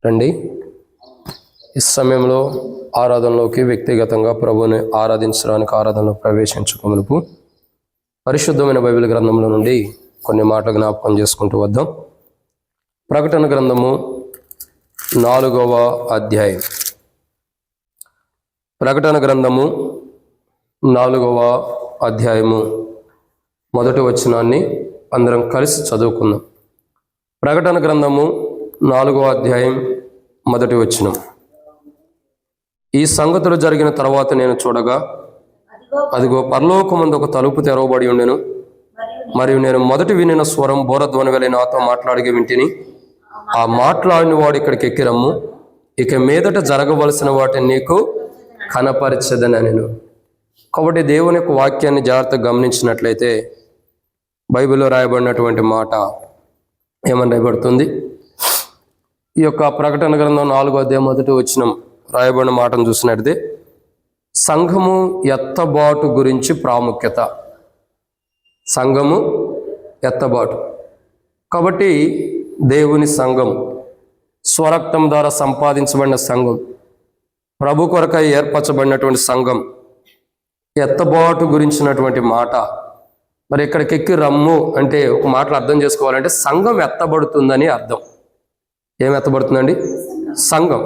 రండి, ఈ సమయంలో ఆరాధనలోకి వ్యక్తిగతంగా ప్రభువుని ఆరాధించడానికి ఆరాధనలో ప్రవేశించుకోమునుపు పరిశుద్ధమైన బైబిల్ గ్రంథంలో నుండి కొన్ని మాటలు జ్ఞాపకం చేసుకుంటూ వద్దాం. ప్రకటన గ్రంథము 4వ అధ్యాయం. ప్రకటన గ్రంథము 4వ అధ్యాయము మొదటి వచనాన్ని అందరం కలిసి చదువుకుందాం. ప్రకటన గ్రంథము 4వ అధ్యాయం మొదటి వచనం. ఈ సంగతులు జరిగిన తర్వాత నేను చూడగా, అదిగో పరలోకమందు ఒక తలుపు తెరవబడి ఉండెను. మరియు నేను మొదటి వినిన స్వరం బోరధ్వని వలె నాతో మాట్లాడి వింటిని. ఆ మాట్లాడిన వాడు ఇక్కడికి ఎక్కిరమ్ము, ఇక మీదట జరగవలసిన వాటిని నీకు కనపరిచదని నేను. కాబట్టి దేవుని యొక్క వాక్యాన్ని జాగ్రత్తగా గమనించినట్లయితే బైబిల్లో రాయబడినటువంటి మాట ఏమని రాయబడుతుంది? ఈ యొక్క ప్రకటన గ్రంథం 4వ అధ్యాయం మొదటి వచనం రాయబడిన మాటను చూసినట్లయితే సంఘము ఎత్తబాటు గురించి ప్రాముఖ్యత. సంఘము ఎత్తబాటు. కాబట్టి దేవుని సంఘం, స్వరక్తం ద్వారా సంపాదించబడిన సంఘం, ప్రభు కొరకై ఏర్పరచబడినటువంటి సంఘం ఎత్తబాటు గురించినటువంటి మాట. మరి ఇక్కడికి ఎక్కి రమ్ము అంటే ఒక మాటలు అర్థం చేసుకోవాలంటే సంఘం ఎత్తబడుతుందని అర్థం. ఏం ఎత్తబడుతుందండి? సంఘం.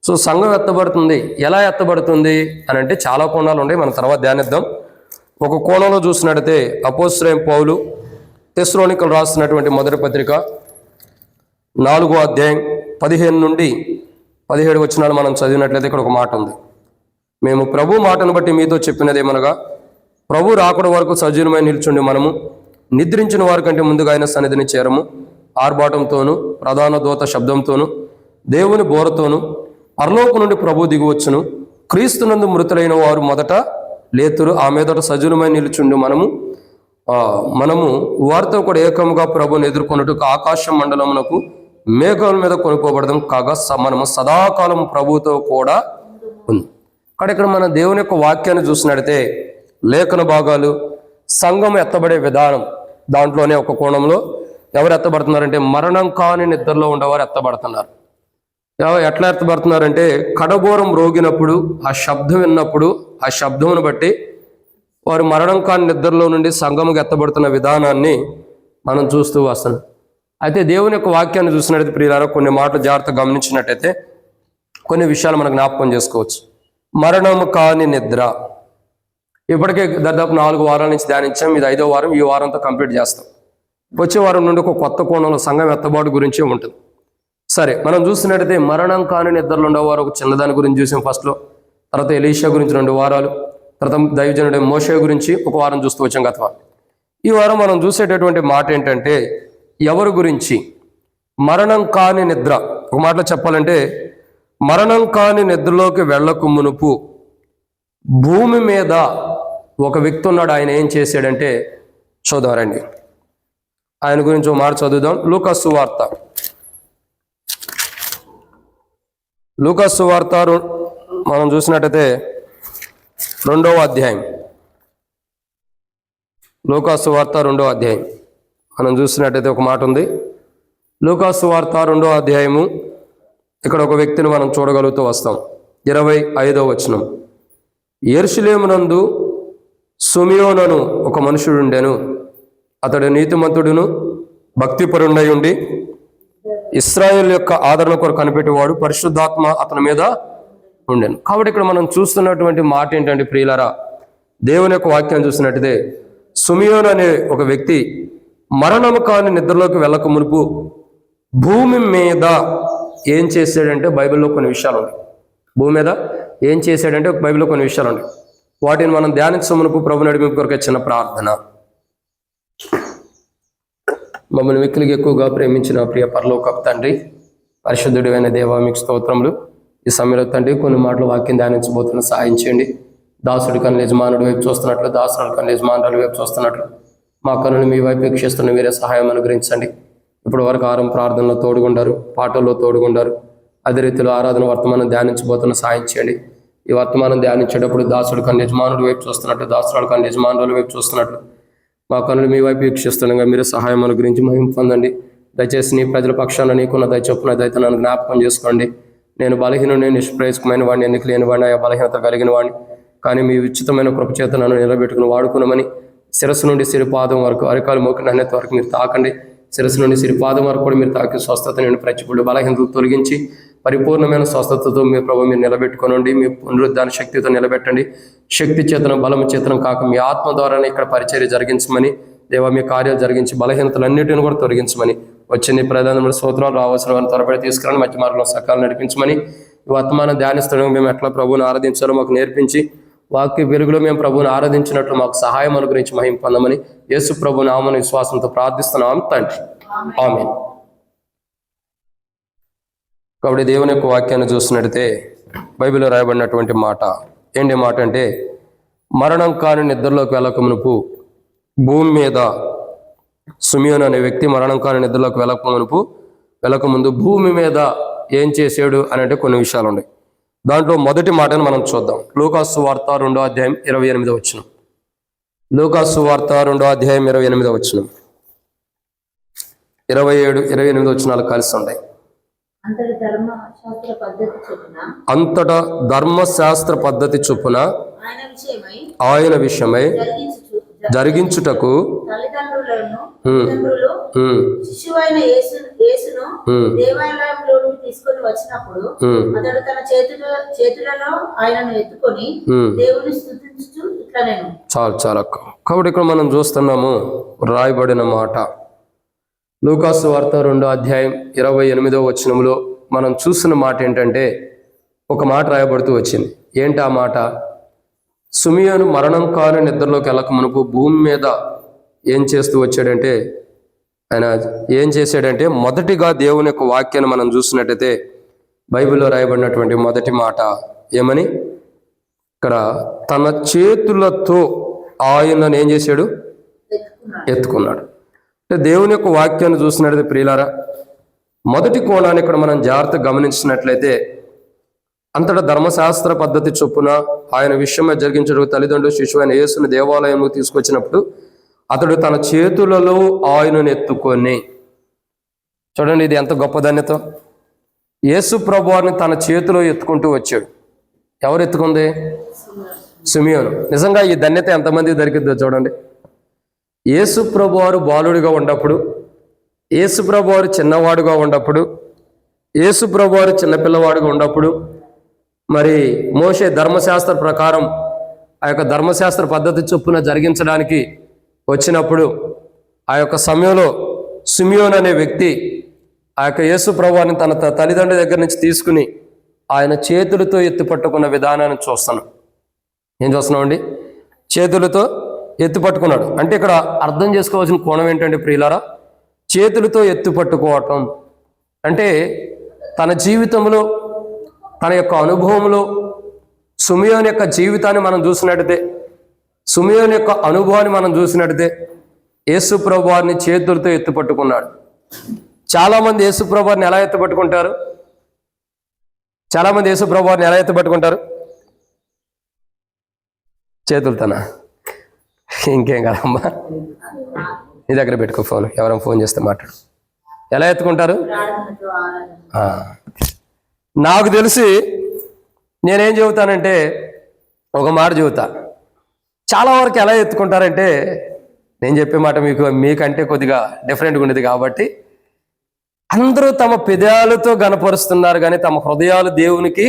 సో సంఘం ఎత్తబడుతుంది. ఎలా ఎత్తబడుతుంది అని అంటే చాలా కోణాలు ఉన్నాయి, మనం తర్వాత ధ్యానిద్దాం. ఒక కోణంలో చూసినట్టయితే అపోస్తలుడైన పౌలు తెస్సలోనికలు రాస్తున్నటువంటి మొదటి పత్రిక 4వ అధ్యాయం 15 నుండి 17 వచనాలు మనం చదివినట్లయితే ఇక్కడ ఒక మాట ఉంది. మేము ప్రభు మాటను బట్టి మీతో చెప్పినది ఏమనగా, ప్రభు రాకడ వరకు సజీవమై నిల్చుండి మనము నిద్రించిన వారి కంటే ముందుగా ఆయన సన్నిధిని చేరము. ఆర్భాటంతోనూ ప్రధాన దూత శబ్దంతోనూ దేవుని బోరతోనూ పరలోకం నుండి ప్రభు దిగువచ్చును. క్రీస్తునందు మృతులైన వారు మొదట లేతురు. ఆ మీదట సజీవమై నిలుచుండి మనము వారితో కూడా ఏకముగా ప్రభుని ఎదుర్కొన్నట్టుకు ఆకాశ మండలమునకు మేఘాల మీద కొనుక్కోబడదాం. కాగా మనము సదాకాలం ప్రభుతో కూడా ఉంది. ఇక్కడ మన దేవుని యొక్క వాక్యాన్ని చూసినట్టయితే లేఖన భాగాలు, సంఘం ఎత్తబడే విధానం, దాంట్లోనే ఒక కోణంలో ఎవరు ఎత్తబడుతున్నారంటే మరణం కాని నిద్రలో ఉండేవారు ఎత్తబడుతున్నారు. ఎట్లా ఎత్తబడుతున్నారంటే కడబోరం రోగినప్పుడు ఆ శబ్దం విన్నప్పుడు ఆ శబ్దమును బట్టి వారు మరణం కాని నిద్రలో నుండి సంఘముకు ఎత్తబడుతున్న విధానాన్ని మనం చూస్తూ వస్తున్నాం. అయితే దేవుని యొక్క వాక్యాన్ని చూసినట్టయితే ప్రియులారా, కొన్ని మాటలు జాగ్రత్తగా గమనించినట్టయితే కొన్ని విషయాలు మనం జ్ఞాపకం చేసుకోవచ్చు. మరణము కాని నిద్ర ఇప్పటికే దాదాపు 4 వారాల నుంచి ధ్యానించాం. ఇది 5వ వారం. ఈ వారంతో కంప్లీట్ చేస్తాం. వచ్చే వారం నుండి ఒక కొత్త కోణంలో సంఘం ఎత్తబాటు గురించి ఉంటుంది. సరే, మనం చూసినట్టయితే మరణం కాని నిద్రలో ఉండేవారు ఒక చిన్నదాని గురించి చూసాం ఫస్ట్లో. తర్వాత ఎలీషా గురించి 2 వారాలు, తర్వాత దైవజనుడు మోషే గురించి 1 వారం చూస్తూ వచ్చాం గత వారం. ఈ వారం మనం చూసేటటువంటి మాట ఏంటంటే ఎవరి గురించి? మరణం కాని నిద్ర. ఒక మాటలో చెప్పాలంటే మరణం కాని నిద్రలోకి వెళ్ళకు మునుపు భూమి మీద ఒక వ్యక్తి ఉన్నాడు. ఆయన ఏం చేశాడంటే చూద్దారండి. ఆయన గురించి ఒక మాట చదువుదాం. లూకాసు సువార్త మనం చూసినట్టయితే 2వ అధ్యాయం. లూకాసు సువార్త 2వ అధ్యాయం మనం చూసినట్టయితే ఒక మాట ఉంది. లూకాసు సువార్త 2వ అధ్యాయము. ఇక్కడ ఒక వ్యక్తిని మనం చూడగలుగుతూ వస్తాం. 25వ వచనం. యెరూషలేమునందు సిమియోను ఒక మనుషుడు ఉండెను. అతడు నీతిమంతుడును భక్తిపరుడై ఉండి ఇశ్రాయేలు యొక్క ఆదరణ కొరకు కనిపెట్టేవాడు. పరిశుద్ధాత్మ అతని మీద ఉండెను. కాబట్టి ఇక్కడ మనం చూస్తున్నటువంటి మాట ఏంటంటే ప్రియులారా, దేవుని యొక్క వాక్యాన్ని చూసినట్టయితే సిమియోను అనే ఒక వ్యక్తి మరణము కాని నిద్రలోకి వెళ్ళక మునుపు భూమి మీద ఏం చేశాడంటే బైబిల్లో కొన్ని విషయాలు ఉన్నాయి. భూమి మీద ఏం చేశాడంటే బైబిల్లో కొన్ని విషయాలు ఉన్నాయి. వాటిని మనం ధ్యానించే మునుపు ప్రభు నడిపింపు కొరకు చిన్న ప్రార్థన. మమ్మల్ని మిక్కిలిగా ఎక్కువగా ప్రేమించిన ప్రియ పరలోకపు తండ్రి, పరిశుద్ధుడైన దేవా, మీకు స్తోత్రములు. ఈ సమయంలో తండ్రి కొన్ని మాటలు వాక్యం ధ్యానించబోతున్న సహాయం చేయండి. దాసుడి కన్నా యజమానుడి వైపు చూస్తున్నట్లు, దాసుడి కన్నా యజమానుల వైపు చూస్తున్నట్లు మా కన్నుని మీ వైపు వీక్షిస్తున్న మీరే సహాయం అనుగ్రహించండి. ఇప్పటి వరకు ప్రార్థనలో తోడుగుండారు, పాటల్లో తోడుగుండారు. అదే రీతిలో ఆరాధన వర్తమానం ధ్యానించబోతున్న సహాయం చేయండి. ఈ వర్తమానం ధ్యానించేటప్పుడు దాసుడు కన్నా యజమానుడి వైపు చూస్తున్నట్లు, దాసురాలు కన్నా యజమానుల వైపు చూస్తున్నట్లు మా కన్నులు మీ వైపు వీక్షిస్తుండగా మీరు సహాయం అనుగ్రహించి మహిమ పొందండి. దయచేసి నీ ప్రజల పక్షాన నీకున్న దయ చొప్పున దయతో నన్ను జ్ఞాపకం చేసుకోండి. నేను బలహీనుని, నిష్ప్రయోజకమైన వాడిని, ఎందుకు లేని వాడిని, ఆ బలహీనత కలిగిన వాడిని. కానీ మీ ఉచితమైన కృపచేత నన్ను నిలబెట్టుకుని వాడుకున్నామని శిరస్సు నుండి సిరిపాదం వరకు, అరికాలు మోకిన అన్యత వరకు మీరు తాకండి. శిరస్సు నుండి సిరిపాదం వరకు కూడా మీరు తాకి స్వస్థత నేను ప్రతికూల బలహీనతలు తొలగించి పరిపూర్ణమైన స్వస్థతతో మీ ప్రభు మీరు నిలబెట్టుకోనండి. మీ పునరుద్ధాన శక్తితో నిలబెట్టండి. శక్తి చేతనం, బలము చేతనం కాక మీ ఆత్మ ద్వారానే ఇక్కడ పరిచర్య జరిగించమని దేవా, మీ కార్యాలు జరిగించి బలహీనతలన్నిటిని కూడా తొలగించమని, వచ్చింది ప్రధానమైన స్తోత్రాలు రావాల్సిన వారిని త్వరపడి తీసుకురాని మధ్య మార్గంలో సకాలం నడిపించమని, ఈ వర్తమానం ధ్యానిస్తుండగా మేము ఎట్లా ప్రభువుని ఆరాధించాలో మాకు నేర్పించి, వాక్య వెలుగులో మేము ప్రభువుని ఆరాధించినట్లు మాకు సహాయం అనుగ్రహించి మహిమ పొందమని యేసు ప్రభు నామమున విశ్వాసంతో ప్రార్థిస్తున్నాం తండ్రి. ఆమేన్. కాబట్టి దేవుని యొక్క వాక్యాన్ని చూసినట్టయితే బైబిల్లో రాయబడినటువంటి మాట ఏంటి మాట అంటే, మరణం కాని నిద్రలోకి వెళ్ళకమునుపు భూమి మీద సిమియోను అనే వ్యక్తి మరణం కాని నిద్రలోకి వెళ్ళకముందు భూమి మీద ఏం చేశాడు అని అంటే కొన్ని విషయాలు ఉన్నాయి. దాంట్లో మొదటి మాటను మనం చూద్దాం. లూకాసు వార్త 2వ అధ్యాయం 28వ వచనం. లూకాసు వార్త 2వ అధ్యాయం 28వ వచనం, 27, 28 వచనాలు కలిసి ఉన్నాయి. అంతటా ధర్మశాస్త్ర పద్ధతి చొప్పున ఆయన విషయమై జరిగించుటకు శిశువైన యేసును దేవాలయంలోకి తీసుకొని వచ్చినప్పుడు అతడు తన చేతులలో ఆయనను ఎత్తుకొని దేవుని స్తుతించుచు ఇట్లా నేను చాలా కాబట్టి ఇక్కడ మనం చూస్తున్నాము రాయబడిన మాట లూకాసు వార్త 2వ అధ్యాయం 28వ వచనంలో మనం చూసిన మాట ఏంటంటే, ఒక మాట రాయబడుతూ వచ్చింది. ఏంటి ఆ మాట? సిమియోను మరణం కాని నిద్రలోకి వెళ్ళక మునుపు భూమి మీద ఏం చేస్తూ వచ్చాడంటే, ఆయన ఏం చేశాడంటే, మొదటిగా దేవుని యొక్క వాక్యాన్ని మనం చూసినట్టయితే బైబిల్లో రాయబడినటువంటి మొదటి మాట ఏమని, ఇక్కడ తన చేతులతో ఆయనను ఏం చేశాడు? ఎత్తుకున్నాడు. దేవుని యొక్క వాక్యాన్ని చూసినట్లయితే ప్రియులారా, మొదటి కోణాన్ని ఇక్కడ మనం జాగ్రత్తగా గమనించినట్లయితే, అంతటా ధర్మశాస్త్ర పద్ధతి చొప్పున ఆయన విషయమై జరిగించడం తల్లిదండ్రులు శిశువైన యేసుని దేవాలయంలో తీసుకొచ్చినప్పుడు అతడు తన చేతులలో ఆయనను ఎత్తుకొని, చూడండి ఇది ఎంత గొప్ప ధన్యత. యేసు ప్రభువారిని తన చేతిలో ఎత్తుకుంటూ వచ్చాడు. ఎవరు ఎత్తుకుంది? సిమియోను. నిజంగా ఈ ధన్యత ఎంతమందికి దొరికిద్దో చూడండి. యేసు ప్రభువారు బాలుడిగా ఉన్నప్పుడు, యేసు ప్రభువారు చిన్నవాడుగా ఉన్నప్పుడు, యేసు ప్రభువారు చిన్నపిల్లవాడుగా ఉన్నప్పుడు, మరి మోషే ధర్మశాస్త్ర ప్రకారం ఆ యొక్క ధర్మశాస్త్ర పద్ధతి చొప్పున జరిగించడానికి వచ్చినప్పుడు ఆ యొక్క సమయంలో సిమియోన్ అనే వ్యక్తి ఆ యొక్క యేసు ప్రభువారిని తన తల్లిదండ్రుల దగ్గర నుంచి తీసుకుని ఆయన చేతులతో ఎత్తి పట్టుకున్న విధానాన్ని చూస్తున్నాం. ఏం చూస్తున్నామండి? చేతులతో ఎత్తి పట్టుకున్నాడు. అంటే ఇక్కడ అర్థం చేసుకోవాల్సిన కోణం ఏంటంటే ప్రియులారా, చేతులతో ఎత్తి పట్టుకోవటం అంటే తన జీవితంలో, తన యొక్క అనుభవంలో సిమియోను యొక్క జీవితాన్ని మనం చూసినట్టయితే, సిమియోను యొక్క అనుభవాన్ని మనం చూసినట్టయితే యేసు ప్రభువారిని చేతులతో ఎత్తి పట్టుకున్నాడు. చాలామంది యేసు ప్రభువారిని ఎలా ఎత్తి పట్టుకుంటారు? చాలామంది యేసు ప్రభువారిని ఎలా ఎత్తి పట్టుకుంటారు? చేతులతోనా? ఇంకేం కదమ్మా, నీ దగ్గర పెట్టుకో ఫోన్, ఎవరైనా ఫోన్ చేస్తే మాట్లాడు. ఎలా ఎత్తుకుంటారు? నాకు తెలిసి నేనేం చెబుతానంటే, ఒక మాట చెబుతా. చాలా వరకు ఎలా ఎత్తుకుంటారంటే, నేను చెప్పే మాట మీకంటే కొద్దిగా డిఫరెంట్గా ఉండేది కాబట్టి, అందరూ తమ పెదాలతో గనపరుస్తున్నారు కానీ తమ హృదయాలు దేవునికి,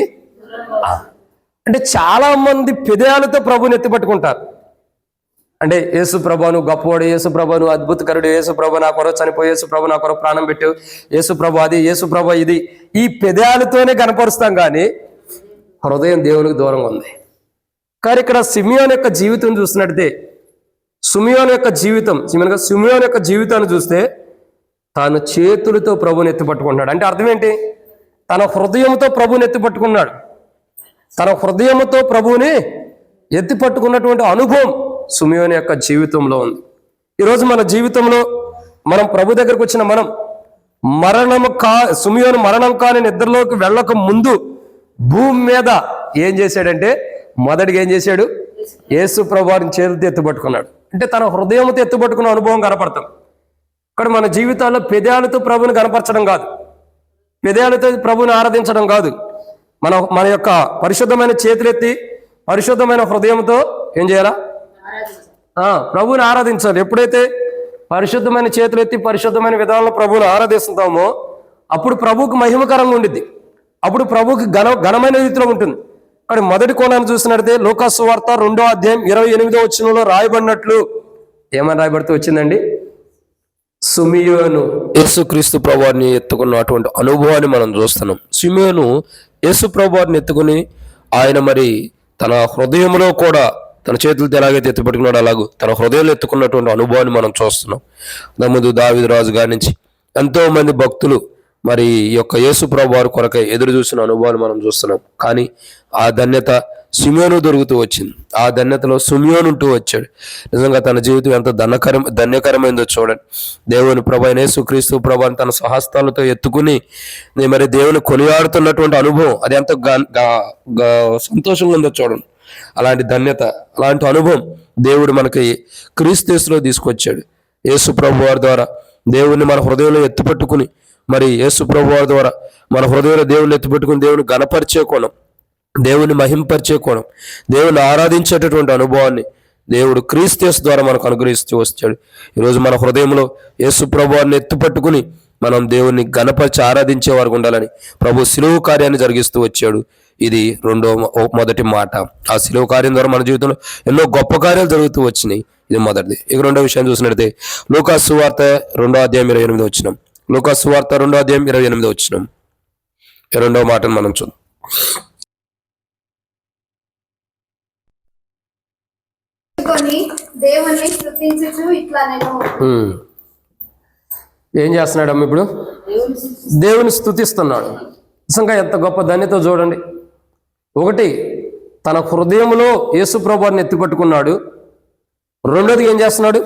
అంటే చాలా మంది పెదాలతో ప్రభుని ఎత్తిపట్టుకుంటారు. అంటే యేసు ప్రభును గొప్పవాడు, యేసు ప్రభును అద్భుతకరుడు, యేసు ప్రభు నా కొరకు చనిపోయి, యేసు ప్రభు నా కొరకు ప్రాణం పెట్టావు, యేసు ప్రభు అది, యేసు ప్రభు ఇది, ఈ పెదాలతోనే కనపరుస్తాం కానీ హృదయం దేవునికి దూరంగా ఉంది. కానీ ఇక్కడ సిమియోను యొక్క జీవితం చూసినట్టే, సిమియోను యొక్క జీవితాన్ని చూస్తే తాను చేతులతో ప్రభుని ఎత్తిపట్టుకుంటున్నాడు. అంటే అర్థం ఏంటి? తన హృదయంతో ప్రభుని ఎత్తిపట్టుకున్నాడు. తన హృదయంతో ప్రభువుని ఎత్తిపట్టుకున్నటువంటి అనుభవం సిమియోను యొక్క జీవితంలో ఉంది. ఈరోజు మన జీవితంలో మనం ప్రభు దగ్గరకు వచ్చిన మనం సిమియోను మరణం కాని నిద్రలోకి వెళ్ళక ముందు భూమి మీద ఏం చేశాడంటే, మొదటిగా ఏం చేశాడు? యేసు ప్రభువారిని చేతులతో ఎత్తుపట్టుకున్నాడు. అంటే తన హృదయంతో ఎత్తుపట్టుకున్న అనుభవం కనపడతాం. ఇక్కడ మన జీవితాల్లో పెదాలతో ప్రభుని కనపరచడం కాదు, పెదాలతో ప్రభుని ఆరాధించడం కాదు. మన యొక్క పరిశుద్ధమైన చేతులెత్తి పరిశుద్ధమైన హృదయంతో ఏం చేయాలా? ప్రభుని ఆరాధించాలి. ఎప్పుడైతే పరిశుద్ధమైన చేతులెత్తి పరిశుద్ధమైన విధానంలో ప్రభుని ఆరాధిస్తామో అప్పుడు ప్రభువుకి మహిమకరంగా ఉండిద్ది, అప్పుడు ప్రభువుకి ఘనమైన రీతిలో ఉంటుంది. కానీ మొదటి కోణాన్ని చూసినట్లయితే లూకా సువార్త 2వ అధ్యాయం 28వ వచనంలో రాయబడినట్లు ఏమని రాయబడితే వచ్చిందండి? సిమియోను యేసుక్రీస్తు ప్రభువారిని ఎత్తుకున్నటువంటి అనుభవాన్ని మనం చూస్తున్నాం. సిమియోను యేసు ప్రభువారిని ఎత్తుకుని ఆయన మరి తన హృదయంలో కూడా తన చేతులతో ఎలాగైతే ఎత్తిపెట్టుకున్నాడు అలాగూ తన హృదయంలో ఎత్తుకున్నటువంటి అనుభవాన్ని మనం చూస్తున్నాం. ముందు దావీదు రాజు గారి నుంచి ఎంతో మంది భక్తులు మరి ఈ యొక్క యేసు ప్రభువారి కొరకై ఎదురు చూసిన అనుభవాలు మనం చూస్తున్నాం. కానీ ఆ ధన్యత సిమియోను దొరుకుతూ వచ్చింది. ఆ ధన్యతలో సిమియోను ఉంటూ వచ్చాడు. నిజంగా తన జీవితం ఎంత ధన్యకరమైందో చూడండి. దేవుని ప్రభు అయిన యేసుక్రీస్తు ప్రభువుని తన స్వహస్తాలతో ఎత్తుకుని మరి దేవుని కొనియాడుతున్నటువంటి అనుభవం అది ఎంత సంతోషంగా ఉందో చూడండి. అలాంటి ధన్యత, అలాంటి అనుభవం దేవుడు మనకి క్రీస్తులో తీసుకొచ్చాడు. యేసు ప్రభు వారి ద్వారా దేవుని మన హృదయంలో ఎత్తుపెట్టుకుని మరి యేసు ప్రభు వారి ద్వారా మన హృదయంలో దేవుని ఎత్తుపెట్టుకుని దేవుని గణపరిచే కోణం, దేవుని మహింపరిచే కోణం, దేవుని ఆరాధించేటటువంటి అనుభవాన్ని దేవుడు క్రీస్తు ద్వారా మనకు అనుగ్రహిస్తూ వచ్చాడు. ఈరోజు మన హృదయంలో యేసు ప్రభువాన్ని ఎత్తుపట్టుకుని మనం దేవుని గణపరిచి ఆరాధించే వారికి ఉండాలని ప్రభు శిలువ కార్యాన్ని జరిగిస్తూ వచ్చాడు. ఇది మొదటి మాట. ఆ శిలువ కార్యం ద్వారా మన జీవితంలో ఎన్నో గొప్ప కార్యాలు జరుగుతూ వచ్చినాయి. ఇది మొదటిది. ఇక రెండో విషయం చూసినట్లయితే లూకా సువార్త 2వ అధ్యాయం 28వ వచనం. లూకా సువార్త 2వ అధ్యాయం 28వ వచనం. రెండవ మాటను మనం చూద్దాం. దేవుని స్తుతించుచు ఇట్లా నేను ఏం చేస్తున్నాడమ్మ ఇప్పుడు? దేవుని స్తుతిస్తున్నాడు. నిజంగా ఎంత గొప్ప ధన్యత చూడండి. ఒకటి, తన హృదయంలో యేసు ప్రభువుని ఎత్తిపట్టుకున్నాడు. రెండోది ఏం చేస్తున్నాడు?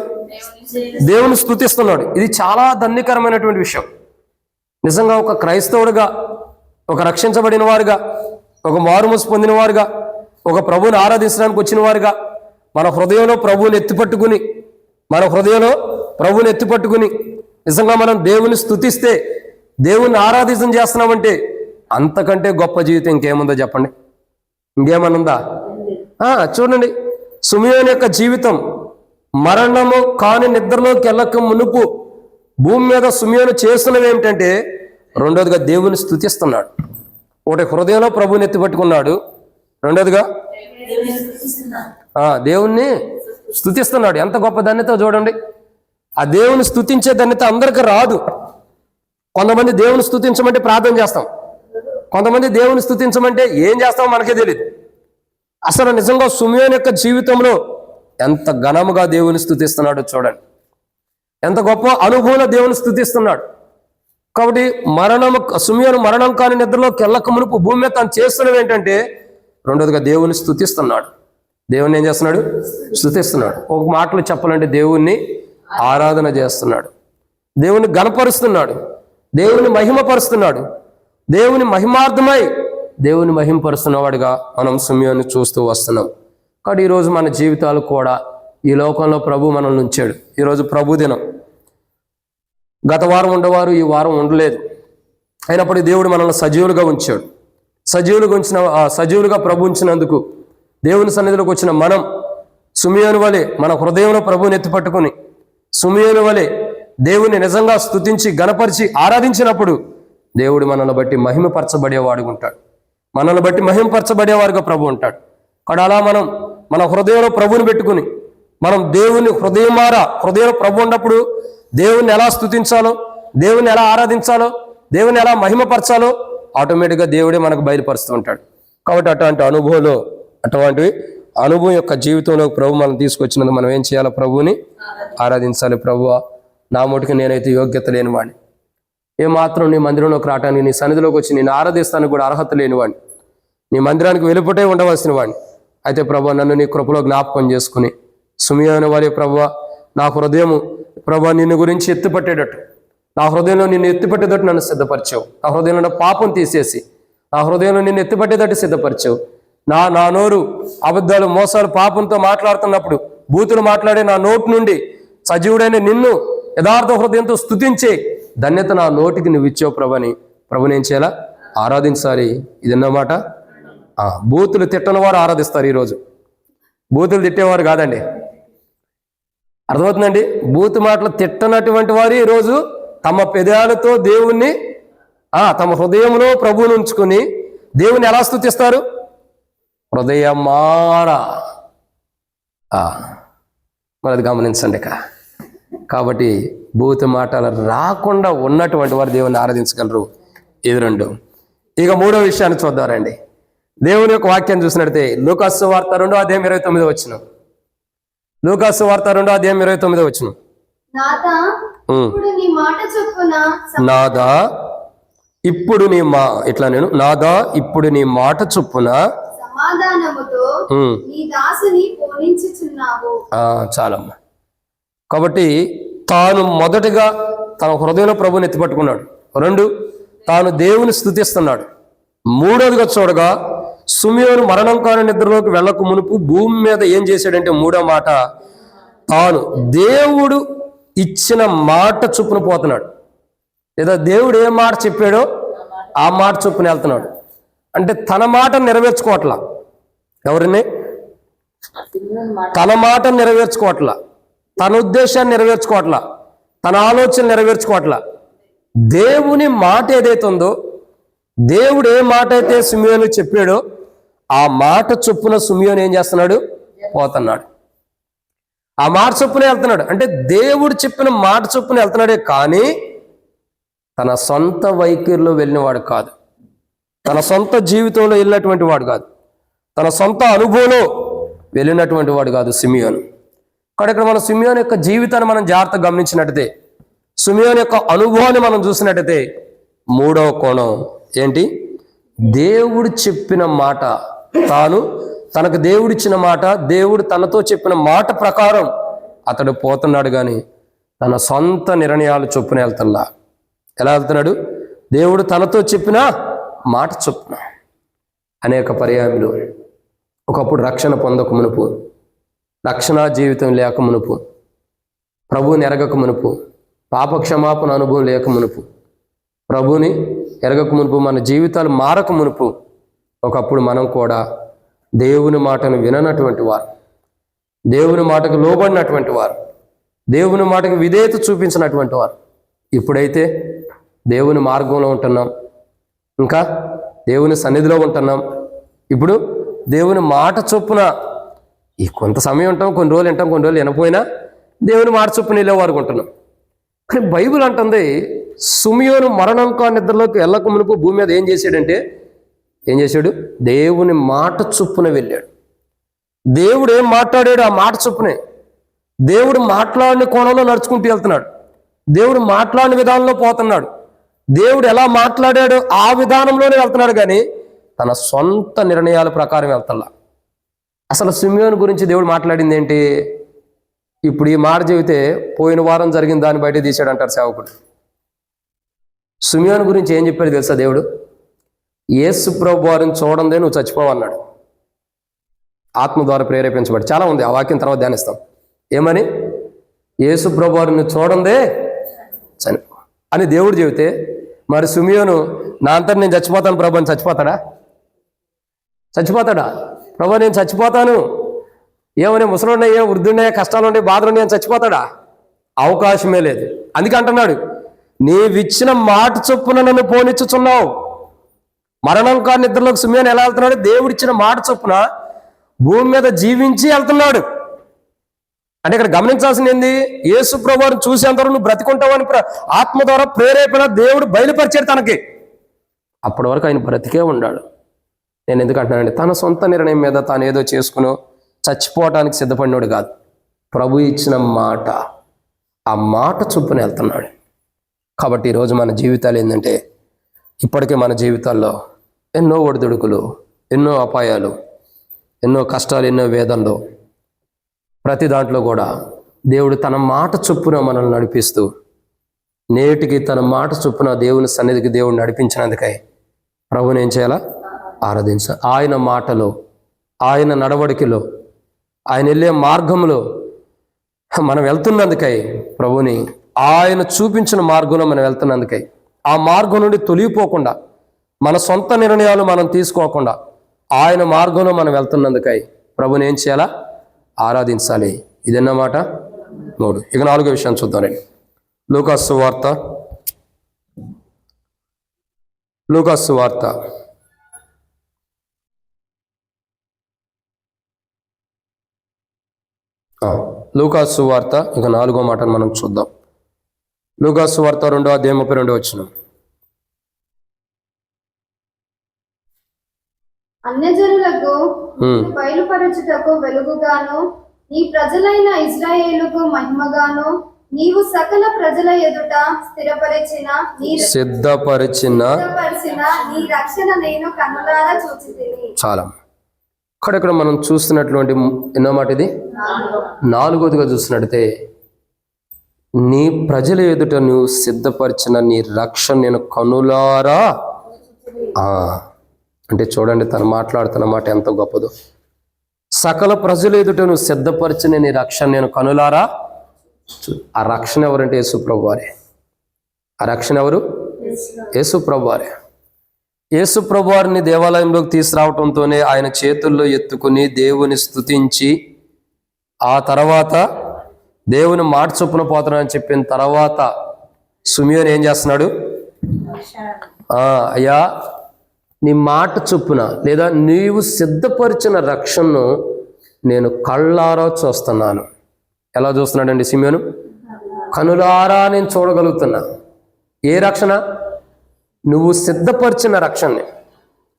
దేవుని స్తుతిస్తున్నాడు. ఇది చాలా ధన్యకరమైనటువంటి విషయం. నిజంగా ఒక క్రైస్తవుడిగా, ఒక రక్షించబడిన వారుగా, ఒక మారుమూసి పొందిన వారుగా, ఒక ప్రభువుని ఆరాధించడానికి వచ్చిన వారుగా మన హృదయంలో ప్రభువుని ఎత్తిపట్టుకుని నిజంగా మనం దేవుని స్తుతిస్తే, దేవుని ఆరాధన చేస్తున్నామంటే అంతకంటే గొప్ప జీవితం ఇంకేముందో చెప్పండి? ఇంకేమనుందా? చూడండి, సిమియోను యొక్క జీవితం మరణము కాని నిద్రలోకి వెళ్ళక మునుపు భూమి మీద సిమియోను చేస్తున్నవి ఏమిటంటే, రెండోదిగా దేవుని స్తుతిస్తున్నాడు. ఒకటి, హృదయంలో ప్రభువుని ఎత్తిపట్టుకున్నాడు. రెండోదిగా దేవుణ్ణి స్తుతిస్తున్నాడు. ఎంత గొప్ప ధన్యత చూడండి. ఆ దేవుని స్తుతించే ధన్యత అందరికీ రాదు. కొంతమంది దేవుని స్తుతించమంటే ప్రార్థన చేస్తాం, కొంతమంది దేవుని స్తుతించమంటే ఏం చేస్తామో మనకే తెలియదు. అసలు నిజంగా సిమియోను యొక్క జీవితంలో ఎంత ఘనముగా దేవుని స్తుతిస్తున్నాడో చూడండి. ఎంత గొప్ప అనుభవంలో దేవుని స్తుతిస్తున్నాడు. కాబట్టి సిమియోను మరణం కాని నిద్రలోకి వెళ్ళక మునుపు భూమి మీద తను చేస్తున్నది ఏంటంటే, రెండోదిగా దేవుని స్తుతిస్తున్నాడు. దేవుని ఏం చేస్తున్నాడు? స్తుతిస్తున్నాడు. ఒక మాటలో చెప్పాలంటే దేవుణ్ణి ఆరాధన చేస్తున్నాడు, దేవుని గణపరుస్తున్నాడు, దేవుని మహిమపరుస్తున్నాడు, దేవుని మహిమార్థమై దేవుని మహిమపరుస్తున్నవాడిగా మనం సిమియోను చూస్తూ వస్తున్నాం. కాబట్టి ఈరోజు మన జీవితాలు కూడా ఈ లోకంలో ప్రభు మనల్ని ఉంచాడు. ఈరోజు ప్రభు దినం. గత వారం ఉండేవారు ఈ వారం ఉండలేదు, అయినప్పటికీ దేవుడు మనల్ని సజీవులుగా ఉంచాడు. సజీవులుగా ప్రభు ఉంచినందుకు దేవుని సన్నిధిలోకి వచ్చిన మనం సిమియోను వలె మన హృదయంలో ప్రభువుని ఎత్తిపట్టుకుని, సిమియోను వలె దేవుని నిజంగా స్తుతించి గణపరిచి ఆరాధించినప్పుడు దేవుడు మనల్ని బట్టి మహిమపరచబడేవాడుగా ఉంటాడు. మనల్ని బట్టి మహిమపరచబడేవాడుగా ప్రభు ఉంటాడు. అక్కడ అలా మనం మన హృదయంలో ప్రభువుని పెట్టుకుని మనం దేవుని హృదయంలో ప్రభు ఉన్నప్పుడు దేవుని ఎలా స్తుతించాలో, దేవుని ఎలా ఆరాధించాలో, దేవుని ఎలా మహిమపరచాలో ఆటోమేటిక్గా దేవుడే మనకు బయలుపరుస్తూ ఉంటాడు. కాబట్టి అటువంటి అనుభవం యొక్క జీవితంలో ప్రభు మనం తీసుకొచ్చినందుకు మనం ఏం చేయాలి? ప్రభువుని ఆరాధించాలి. ప్రభువా, నా మటుకు నేనైతే యోగ్యత లేనివాడిని, ఏమాత్రం నీ మందిరంలోకి రావటానికి, నీ సన్నిధిలోకి వచ్చి నేను ఆరాధిస్తానికి కూడా అర్హత లేనివాడిని, నీ మందిరానికి వెలుపటే ఉండవలసిన వాడిని. అయితే ప్రభువా, నన్ను నీ కృపలో జ్ఞాపకం చేసుకుని సిమియోను వలె ప్రభువా నా హృదయము ప్రభువా నిన్ను గురించి ఎత్తుపట్టేటట్టు, నా హృదయంలో నిన్ను ఎత్తిపట్టేటట్టు నన్ను సిద్ధపరిచావు. నా హృదయంలో పాపం తీసేసి నా హృదయంలో నిన్ను ఎత్తిపట్టేటట్టు సిద్ధపరిచావు. నా నోరు అబద్ధాలు, మోసాలు, పాపంతో మాట్లాడుతున్నప్పుడు బూతులు మాట్లాడే నా నోటి నుండి సజీవుడైన నిన్ను యథార్థ హృదయంతో స్తుతించే ధన్యత నా నోటికి నువ్వు ఇచ్చావు ప్రభు అని ప్రభుని ఏం చేయాలా? ఆరాధించాలి. ఇది అన్నమాట. బూతులు తిట్టని వారు ఆరాధిస్తారు ఈరోజు. బూతులు తిట్టేవారు కాదండి. అర్థమవుతుందండి? బూతు మాటలు తిట్టనటువంటి వారు ఈరోజు తమ పెదాలతో దేవుణ్ణి తమ హృదయంలో ప్రభువుని ఉంచుకొని దేవుని ఎలా స్తుతిస్తారు? హృదయమారా. మరి అది గమనించండి. కాబట్టి బూతు మాటలు రాకుండా ఉన్నటువంటి వారు దేవుని ఆరాధించగలరు. ఇది 2. ఇక 3వ విషయాన్ని చూద్దారండి. దేవుని యొక్క వాక్యాన్ని చూసినట్లయితే లూకాసు సువార్త 2వ అధ్యాయం 29వ వచనం. లూకాసు సువార్త 2వ అధ్యాయం 29వ వచనం. నాదా ఇప్పుడు నీ మాట చొప్పున నాదా ఇప్పుడు నీ నాదా ఇప్పుడు నీ మాట చొప్పున సమాధానముతో నీ దాసుని పోనించుచున్నావు. చాలమ్మా. కాబట్టి తాను మొదటిగా తన హృదయంలో ప్రభుని ఎత్తిపట్టుకున్నాడు. 2, తాను దేవుని స్తుతిస్తున్నాడు. 3వదిగా చూడగా సిమియోను మరణం కాని నిద్రలోకి వెళ్ళక మునుపు భూమి మీద ఏం చేశాడంటే 3వ మాట, తాను దేవుడు ఇచ్చిన మాట చొప్పున పోతున్నాడు. లేదా దేవుడు ఏ మాట చెప్పాడో ఆ మాట చొప్పున వెళ్తున్నాడు. అంటే తన మాట నెరవేర్చుకోవట్లా. ఎవరిని? తన మాట నెరవేర్చుకోవట్లా, తన ఉద్దేశాన్ని నెరవేర్చుకోవట్లా, తన ఆలోచన నెరవేర్చుకోవట్లా. దేవుని మాట ఏదైతే ఉందో, దేవుడు ఏ మాట అయితే సిమియోను చెప్పాడో ఆ మాట చొప్పున సిమియోను ఏం చేస్తున్నాడు? పోతున్నాడు. ఆ మాట చొప్పునే వెళ్తున్నాడు. అంటే దేవుడు చెప్పిన మాట చొప్పున వెళ్తున్నాడే కానీ తన సొంత వైఖరిలో వెళ్ళినవాడు కాదు, తన సొంత జీవితంలో వెళ్ళినటువంటి వాడు కాదు, తన సొంత అనుభవంలో వెళ్ళినటువంటి వాడు కాదు సిమియోను. కానీ ఇక్కడ మన సిమియోను యొక్క జీవితాన్ని మనం జాగ్రత్తగా గమనించినట్టయితే, సిమియోను యొక్క అనుభవాన్ని మనం చూసినట్టయితే 3వ కోణం ఏంటి? దేవుడు చెప్పిన మాట, తనకు దేవుడిచ్చిన మాట, దేవుడు తనతో చెప్పిన మాట ప్రకారం అతడు పోతున్నాడు కానీ తన సొంత నిర్ణయాలు చొప్పున వెళ్తున్నా. ఎలా వెళ్తున్నాడు? దేవుడు తనతో చెప్పిన మాట చొప్పున. అనేక పర్యాయములు ఒకప్పుడు రక్షణ పొందక మునుపు, రక్షణ జీవితం లేక మునుపు, ప్రభువుని ఎరగక మునుపు, పాపక్షమాపణ అనుభవం లేక మునుపు, ప్రభువుని ఎరగక మునుపు, మన జీవితాలు మారక మునుపు ఒకప్పుడు మనం కూడా దేవుని మాటను విననటువంటి వారు, దేవుని మాటకు లోబడినటువంటి వారు, దేవుని మాటకు విధేయత చూపించినటువంటి వారు. ఇప్పుడైతే దేవుని మార్గంలో ఉంటున్నాం, ఇంకా దేవుని సన్నిధిలో ఉంటున్నాం. ఇప్పుడు దేవుని మాట చొప్పున కొంత సమయం ఉంటాం, కొన్ని రోజులు వింటాం, కొన్ని రోజులు వినపోయినా దేవుని మాట చొప్పున వెళ్ళే వారు ఉంటున్నాం. కానీ బైబిల్ అంటుంది సిమియోను మరణం కాని నిద్రలోకి వెళ్ళక మునుపు భూమి మీద ఏం చేశాడు? దేవుని మాట చొప్పున వెళ్ళాడు. దేవుడు ఏం మాట్లాడాడు ఆ మాట చొప్పునే. దేవుడు మాట్లాడిన కోణంలో నడుచుకుంటూ వెళ్తున్నాడు. దేవుడు మాట్లాడిన విధానంలో పోతున్నాడు. దేవుడు ఎలా మాట్లాడాడో ఆ విధానంలోనే వెళ్తున్నాడు కానీ తన సొంత నిర్ణయాల ప్రకారం వెళ్తల్లా. అసలు సిమియోను గురించి దేవుడు మాట్లాడింది ఏంటి? ఇప్పుడు ఈ మాట చెబితే పోయిన వారం జరిగిన దాన్ని బయట తీశాడు అంటారు సేవకుడు. సిమియోను గురించి ఏం చెప్పాడు తెలుసా దేవుడు? యేసు ప్రభు వారిని చూడందే నువ్వు చచ్చిపోవన్నాడు. ఆత్మ ద్వారా ప్రేరేపించబడి చాలా ఉంది, ఆ వాక్యం తర్వాత ధ్యానిస్తాం. ఏమని? యేసు ప్రభు వారిని చూడందే చనిపో అని దేవుడు చెబితే మరి సిమియోను నా అంతటి నేను చచ్చిపోతాను ప్రభు అని చచ్చిపోతాడా? ప్రభు నేను చచ్చిపోతాను, ఏమని ముసలున్నాయే, వృద్ధున్నాయే, కష్టాలున్నాయి, బాధలున్నాయి అని చచ్చిపోతాడా? అవకాశమే లేదు. అందుకే అంటున్నాడు, నీవిచ్చిన మాట చొప్పున నన్ను పోనిచ్చుచున్నావు. మరణం కాని నిద్రలోకి సిమియోను ఎలా వెళ్తున్నాడు? దేవుడిచ్చిన మాట చొప్పున భూమి మీద జీవించి వెళ్తున్నాడు. అంటే ఇక్కడ గమనించాల్సింది ఏంది? యేసు ప్రభువుని చూసేంతవరకు నువ్వు బ్రతికుంటావని ఆత్మ ద్వారా ప్రేరేపణ దేవుడు బయలుపరిచాడు తనకి. అప్పటి వరకు ఆయన బ్రతికే ఉన్నాడు. నేను ఎందుకు అంటున్నానంటే తన సొంత నిర్ణయం మీద తాను ఏదో చేసుకునో చచ్చిపోవటానికి సిద్ధపడినోడు కాదు. ప్రభు ఇచ్చిన మాట, ఆ మాట చొప్పున వెళ్తున్నాడు. కాబట్టి ఈరోజు మన జీవితాలు ఏంటంటే, ఇప్పటికే మన జీవితాల్లో ఎన్నో ఒడిదుడుకులు, ఎన్నో అపాయాలు, ఎన్నో కష్టాలు, ఎన్నో వేదనలు, ప్రతి దాంట్లో కూడా దేవుడు తన మాట చొప్పున మనల్ని నడిపిస్తూ నేటికి తన మాట చొప్పున దేవుని సన్నిధికి దేవుడు నడిపించినందుకై ప్రభుని ఏం చేయాలా? ఆరాధించ. ఆయన మాటలో, ఆయన నడవడికలో, ఆయన వెళ్ళే మార్గంలో మనం వెళ్తున్నందుకై ప్రభుని ఆయన చూపించిన మార్గంలో మనం వెళ్తున్నందుకై, ఆ మార్గం నుండి తొలిగిపోకుండా మన సొంత నిర్ణయాలు మనం తీసుకోకుండా ఆయన మార్గంలో మనం వెళ్తున్నందుకై ప్రభుని ఏం చేయాలా? ఆరాధించాలి. ఇదన్నమాట 3. ఇక 4వ విషయాన్ని చూద్దాం. లూకాసు వార్త 4వ మాటను మనం చూద్దాం. లూకాసు వార్త 2వ అధ్యాయం 32వ వచనం. అన్యజనులకు బయలుపరచుటకు వెలుగుగాను, నీ ప్రజలైన ఇశ్రాయేలుకు మహిమగాను, నీవు సకల ప్రజల ఎదుట సిద్ధపరిచిన నీ రక్షణ నేను కన్నులారా చూచితిని. చాలా అక్కడక్కడ మనం చూస్తున్నటువంటి ఎన్నో మాట ఇది? 4వదిగా చూసినట్టయితే, నీ ప్రజల ఎదుట నువ్వు సిద్ధపరిచిన నీ రక్షణ నేను కనులారా. అంటే చూడండి, తను మాట్లాడుతున్న మాట ఎంత గొప్పదో. సకల ప్రజల ఎదుట నువ్వు సిద్ధపరిచిన నీ రక్షణ నేను కనులారా. ఆ రక్షణ ఎవరంటే యేసు ప్రభువారే. ఆ రక్షణ ఎవరు? యేసు ప్రభువారే. యేసు ప్రభువారిని దేవాలయంలోకి తీసుకురావటంతోనే ఆయన చేతుల్లో ఎత్తుకుని దేవుని స్తుతించి, ఆ తర్వాత దేవుని మాట చొప్పున పోతానని చెప్పిన తర్వాత సిమియోను ఏం చేస్తున్నాడు? అయ్యా, నీ మాట చొప్పున లేదా నీవు సిద్ధపరిచిన రక్షణను నేను కళ్ళారా చూస్తున్నాను. ఎలా చూస్తున్నాడండి సిమియోను? కనులారా నేను చూడగలుగుతున్నా. ఏ రక్షణ? నువ్వు సిద్ధపరిచిన రక్షణని.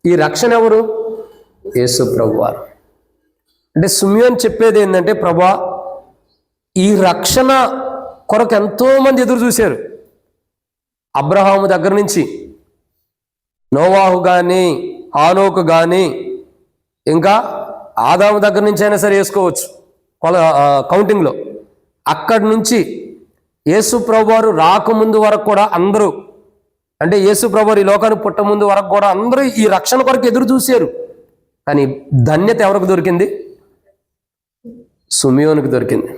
ఈ రక్షణ ఎవరు? యేసు ప్రభువారు. అంటే సిమియోను చెప్పేది ఏంటంటే, ప్రభా, ఈ రక్షణ కొరకు ఎంతో మంది ఎదురు చూశారు. అబ్రహాము దగ్గర నుంచి, నోవాహు కానీ, హానోకు కానీ, ఇంకా ఆదాము దగ్గర నుంచి అయినా సరే వేసుకోవచ్చు కౌంటింగ్లో. అక్కడి నుంచి యేసు ప్రభువారు రాకముందు వరకు కూడా అందరూ, అంటే యేసు ప్రభువారు ఈ లోకానికి పుట్టముందు వరకు కూడా అందరూ ఈ రక్షణ కొరకు ఎదురు చూశారు. కానీ ధన్యత ఎవరికి దొరికింది? సిమియోనుకి దొరికింది.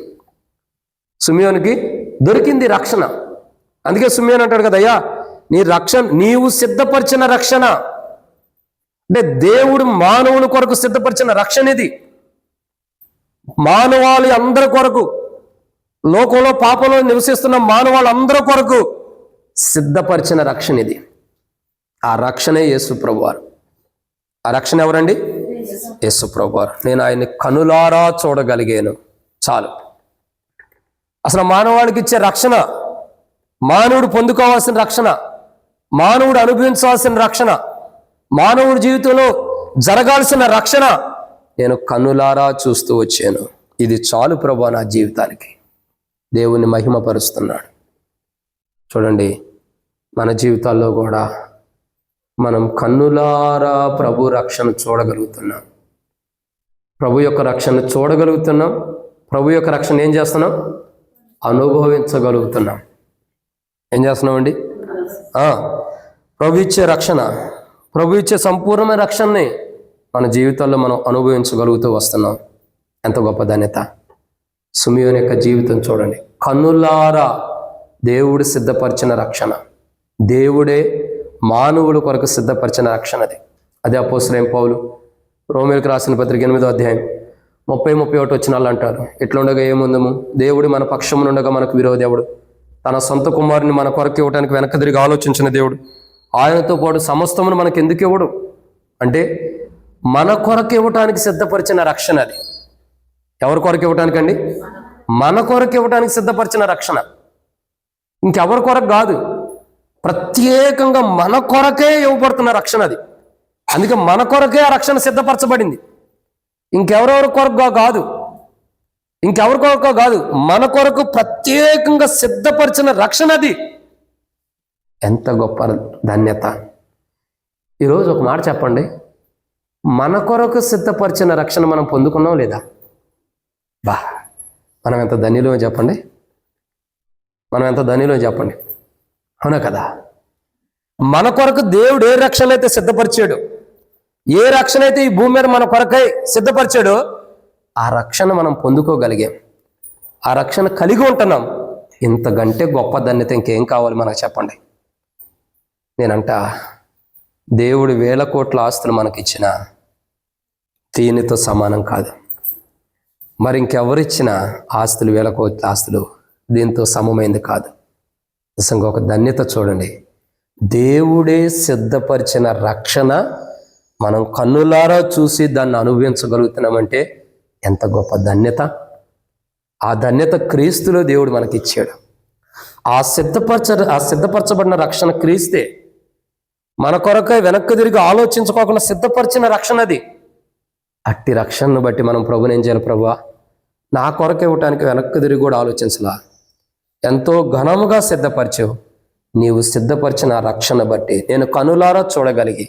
సిమియోనుకి దొరికింది రక్షణ. అందుకే సిమియోను అంటాడు కదా, అయ్యా నీ రక్షణ, నీవు సిద్ధపరిచిన రక్షణ. అంటే దేవుడు మానవుల కొరకు సిద్ధపరిచిన రక్షణ ఇది. మానవాళి అందరి కొరకు, లోకంలో పాపంలో నివసిస్తున్న మానవాళ్ళందరి కొరకు సిద్ధపరిచిన రక్షణ ఇది. ఆ రక్షణే యేసు ప్రభువారు. ఆ రక్షణ ఎవరండి? యేసు ప్రభువారు. నేను ఆయన్ని కనులారా చూడగలిగాను. చాలు. అసలు మానవాళికి ఇచ్చే రక్షణ, మానవుడు పొందుకోవాల్సిన రక్షణ, మానవుడు అనుభవించాల్సిన రక్షణ, మానవుడి జీవితంలో జరగాల్సిన రక్షణ నేను కన్నులారా చూస్తూ వచ్చాను. ఇది చాలు ప్రభువా నా జీవితానికి. దేవుని మహిమపరుస్తున్నాడు. చూడండి, మన జీవితాల్లో కూడా మనం కన్నులారా ప్రభు రక్షణ చూడగలుగుతున్నాం. ప్రభు యొక్క రక్షణ చూడగలుగుతున్నాం. ప్రభు యొక్క రక్షణ ఏం చేస్తున్నాం? అనుభవించగలుగుతున్నాం. ఏం చేస్తున్నామండి? ప్రభు ఇచ్చే రక్షణ, ప్రభు ఇచ్చే సంపూర్ణమైన రక్షణని మన జీవితాల్లో మనం అనుభవించగలుగుతూ వస్తున్నాం. ఎంత గొప్ప ధన్యత. సిమియోను యొక్క జీవితం చూడండి. కన్నులారా దేవుడు సిద్ధపరిచిన రక్షణ, దేవుడే మానవుల కొరకు సిద్ధపరిచిన రక్షణ అది. అదే అపోస్తలుడైన పౌలు రోమీయులకు రాసిన పత్రిక 8వ అధ్యాయం 30-31 వచనాలు అంటారు, ఇట్లుండగా ఏముందము, దేవుడు మన పక్షమునుండగా మనకు విరోధి ఎవడు? తన సొంత కుమారుని మన కొరకు ఇవ్వడానికి వెనక తిరిగి ఆలోచించిన దేవుడు ఆయనతో పాటు సమస్తమును మనకు ఎందుకు ఇవ్వడు? అంటే మన కొరకు ఇవ్వటానికి సిద్ధపరిచిన రక్షణ అది. ఎవరి కొరకు ఇవ్వటానికండి? మన కొరకు ఇవ్వటానికి సిద్ధపరిచిన రక్షణ. ఇంకెవరి కొరకు కాదు, ప్రత్యేకంగా మన కొరకే ఇవ్వబడుతున్న రక్షణ అది. అందుకే మన కొరకే ఆ రక్షణ సిద్ధపరచబడింది. ఇంకెవరెవరి కొరకు కాదు, ఇంకెవరి కొరకు కాదు, మన కొరకు ప్రత్యేకంగా సిద్ధపరిచిన రక్షణ అది. ఎంత గొప్ప ధన్యత. ఈరోజు ఒక మాట చెప్పండి, మన కొరకు సిద్ధపరిచిన రక్షణ మనం పొందుకున్నాం లేదా? మనం ఎంత ధన్యులో చెప్పండి, మనం ఎంత ధన్యులో చెప్పండి. అవునా కదా? మన కొరకు దేవుడు ఏ రక్షణ అయితే సిద్ధపరిచాడు, ఏ రక్షణ అయితే ఈ భూమి మీద మన కొరకై సిద్ధపరిచాడో ఆ రక్షణ మనం పొందుకోగలిగాం. ఆ రక్షణ కలిగి ఉంటున్నాం. ఇంతకంటే గొప్ప ధన్యత ఇంకేం కావాలి మనకు చెప్పండి. నేనంట దేవుడు 1000 కోట్ల ఆస్తులు మనకిచ్చిన దీనితో సమానం కాదు. మరి ఇంకెవరిచ్చిన ఆస్తులు 1000 కోట్ల ఆస్తులు దీంతో సమమైంది కాదు. నిజంగా ఒక ధన్యత చూడండి. దేవుడే సిద్ధపరిచిన రక్షణ మనం కన్నులారా చూసి దాన్ని అనుభవించగలుగుతున్నామంటే ఎంత గొప్ప ధన్యత. ఆ ధన్యత క్రీస్తులో దేవుడు మనకిచ్చాడు. ఆ సిద్ధపరచబడిన రక్షణ క్రీస్తే. మన కొరకై వెనక్కి తిరిగి ఆలోచించుకోకుండా సిద్ధపరిచిన రక్షణ అది. అట్టి రక్షణను బట్టి మనం ప్రభుని ఏం చేయాలి? ప్రభువా, నా కొరకు ఇవ్వటానికి వెనక్కి తిరిగి కూడా ఆలోచించలా, ఎంతో ఘనముగా సిద్ధపరిచావు. నీవు సిద్ధపరిచిన ఆ రక్షణ బట్టి నేను కనులారా చూడగలిగి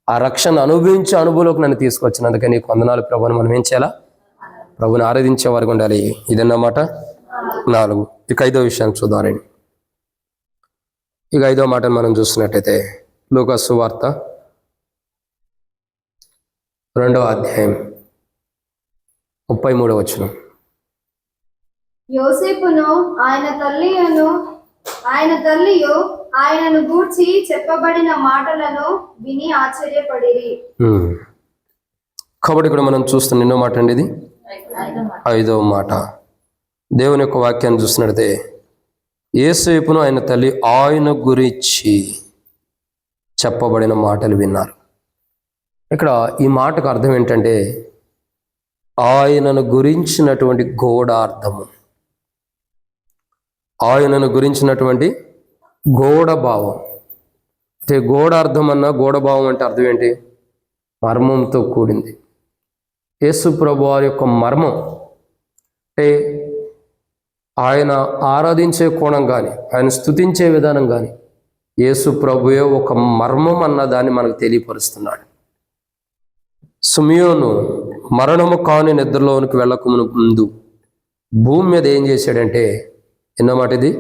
ఆ రక్షణ అనుభవించే అనుభవంలోకి నన్ను తీసుకొచ్చినందుకే నీకు వందనాలు ప్రభుని మనం ఏం చేయాలా? ప్రభుని ఆరాధించే వారికి ఉండాలి. ఇదన్నమాట 4. ఇక 5వ విషయాన్ని చూద్దామండి. ఇక 5వ మాటను మనం చూసినట్టయితే లూకా సువార్త 2వ అధ్యాయం 33వ వచనం. యోసేపును ఆయన తల్లియు ఆయనను గూర్చి చెప్పబడిన మాటలను విని ఆశ్చర్యపడిరి. కాబట్టి ఇక్కడ మనం చూస్తున్న ఎన్నో మాట అండి ఇది? 5వ మాట. దేవుని యొక్క వాక్యాన్ని చూసినట్లయితే యోసేపును ఆయన తల్లి ఆయన గురించి చెప్పబడిన మాటలు విన్నారు. ఇక్కడ ఈ మాటకు అర్థం ఏంటంటే ఆయనను గురించినటువంటి గూఢార్థము, ఆయనను గురించినటువంటి గూఢభావం. అంటే గూఢార్థం అన్న గూఢభావం అంటే అర్థం ఏంటి? మర్మంతో కూడింది. యేసు ప్రభువు వారి యొక్క మర్మం అంటే ఆయన ఆరాధించే కోణం కానీ ఆయన స్తుతించే విధానం కానీ యేసు ప్రభువే ఒక మర్మం అన్న దాన్ని మనకు తెలియపరుస్తున్నాడు. సిమియోను మరణము కాని నిద్రలోనికి వెళ్ళక ముందు భూమి మీద ఏం చేశాడంటే, ఎన్నమాట ఇది?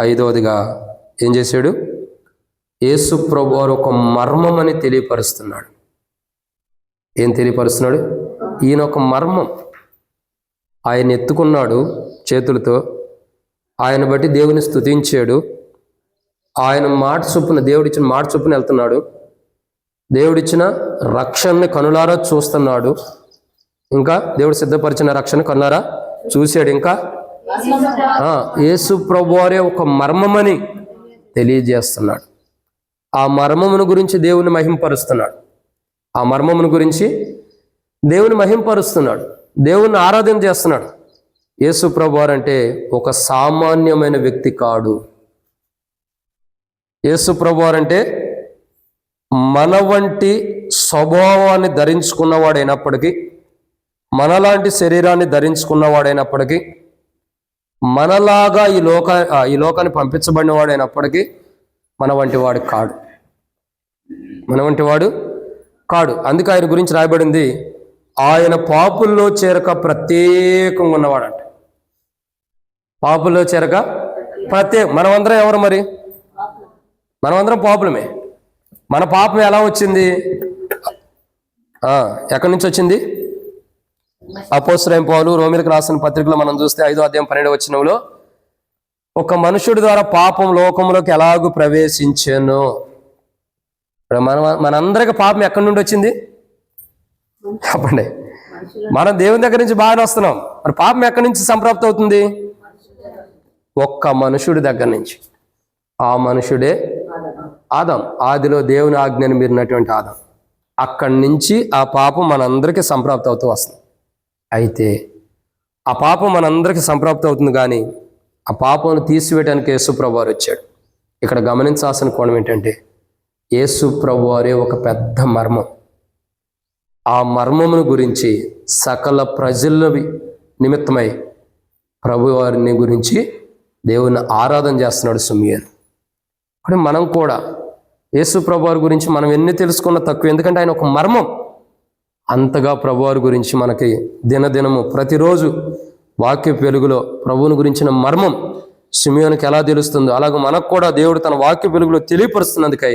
5వదిగా ఏం చేశాడు? యేసు ప్రభు వారు ఒక మర్మం అని తెలియపరుస్తున్నాడు. ఏం తెలియపరుస్తున్నాడు? ఈయన ఒక మర్మం. ఆయన ఎత్తుకున్నాడు చేతులతో, ఆయన బట్టి దేవుని స్తుతించాడు, ఆయన మాట చొప్పున దేవుడిచ్చిన మాట చొప్పున వెళ్తున్నాడు, దేవుడిచ్చిన రక్షణని కనులారా చూస్తున్నాడు, ఇంకా దేవుడు సిద్ధపరిచిన రక్షణ కనులారా చూశాడు. ఇంకా యేసు ప్రభు వారే ఒక మర్మమని తెలియజేస్తున్నాడు. ఆ మర్మమును గురించి దేవుని మహింపరుస్తున్నాడు. ఆ మర్మమును గురించి దేవుని మహింపరుస్తున్నాడు, దేవుని ఆరాధన చేస్తున్నాడు. యేసు ప్రభు వారు అంటే ఒక సామాన్యమైన వ్యక్తి కాడు. యేసు ప్రభు వారు అంటే మన వంటి స్వభావాన్ని ధరించుకున్నవాడైనప్పటికీ, మనలాంటి శరీరాన్ని ధరించుకున్నవాడైనప్పటికీ, మనలాగా ఈ లోకాన్ని పంపించబడిన వాడైనప్పటికీ మన వంటి వాడు కాడు. మన వంటి వాడు కాడు. అందుకే ఆయన గురించి రాయబడింది, ఆయన పాపుల్లో చేరక ప్రత్యేకంగా ఉన్నవాడంట. పాపుల్లో చేరక మనమందరం ఎవరు మరి? మనమందరం పాపులమే. మన పాపం ఎలా వచ్చింది? ఎక్కడి నుంచి వచ్చింది? అపోస్తలుడైన పౌలు రోమీయులకు రాసిన పత్రికలో మనం చూస్తే 5వ అధ్యాయం 12వ వచనంలో, ఒక మనుషుడి ద్వారా పాపం లోకంలోకి ఎలాగూ ప్రవేశించాను. మనందరికి పాపం ఎక్కడి నుండి వచ్చింది చెప్పండి? మనం దేవుని దగ్గర నుంచి బాగానే వస్తున్నాం, మరి పాపం ఎక్కడి నుంచి సంప్రాప్తి అవుతుంది? ఒక్క మనుషుడి దగ్గర నుంచి. ఆ మనుషుడే ఆదాం. ఆదిలో దేవుని ఆజ్ఞను మీరినటువంటి ఆదాం. అక్కడి నుంచి ఆ పాపం మనందరికీ సంప్రాప్తి అవుతూ వస్తుంది. అయితే ఆ పాపం మనందరికీ సంప్రాప్తి అవుతుంది, కానీ ఆ పాపను తీసివేయడానికి యేసు ప్రభు వారు వచ్చాడు. ఇక్కడ గమనించాల్సిన కోణం ఏంటంటే, యేసు ప్రభు వారే ఒక పెద్ద మర్మం. ఆ మర్మమును గురించి సకల ప్రజల నిమిత్తమై ప్రభు వారిని గురించి దేవుని ఆరాధన చేస్తున్నాడు సిమియోను. కానీ మనం కూడా యేసు ప్రభు వారి గురించి మనం ఎన్ని తెలుసుకున్న తక్కువ, ఎందుకంటే ఆయన ఒక మర్మం. అంతగా ప్రభువారి గురించి మనకి దినదినము ప్రతిరోజు వాక్య వెలుగులో ప్రభువుని గురించిన మర్మం సిమియోనుకి ఎలా తెలుస్తుందో, అలాగే మనకు కూడా దేవుడు తన వాక్య వెలుగులో తెలియపరుస్తున్నందుకై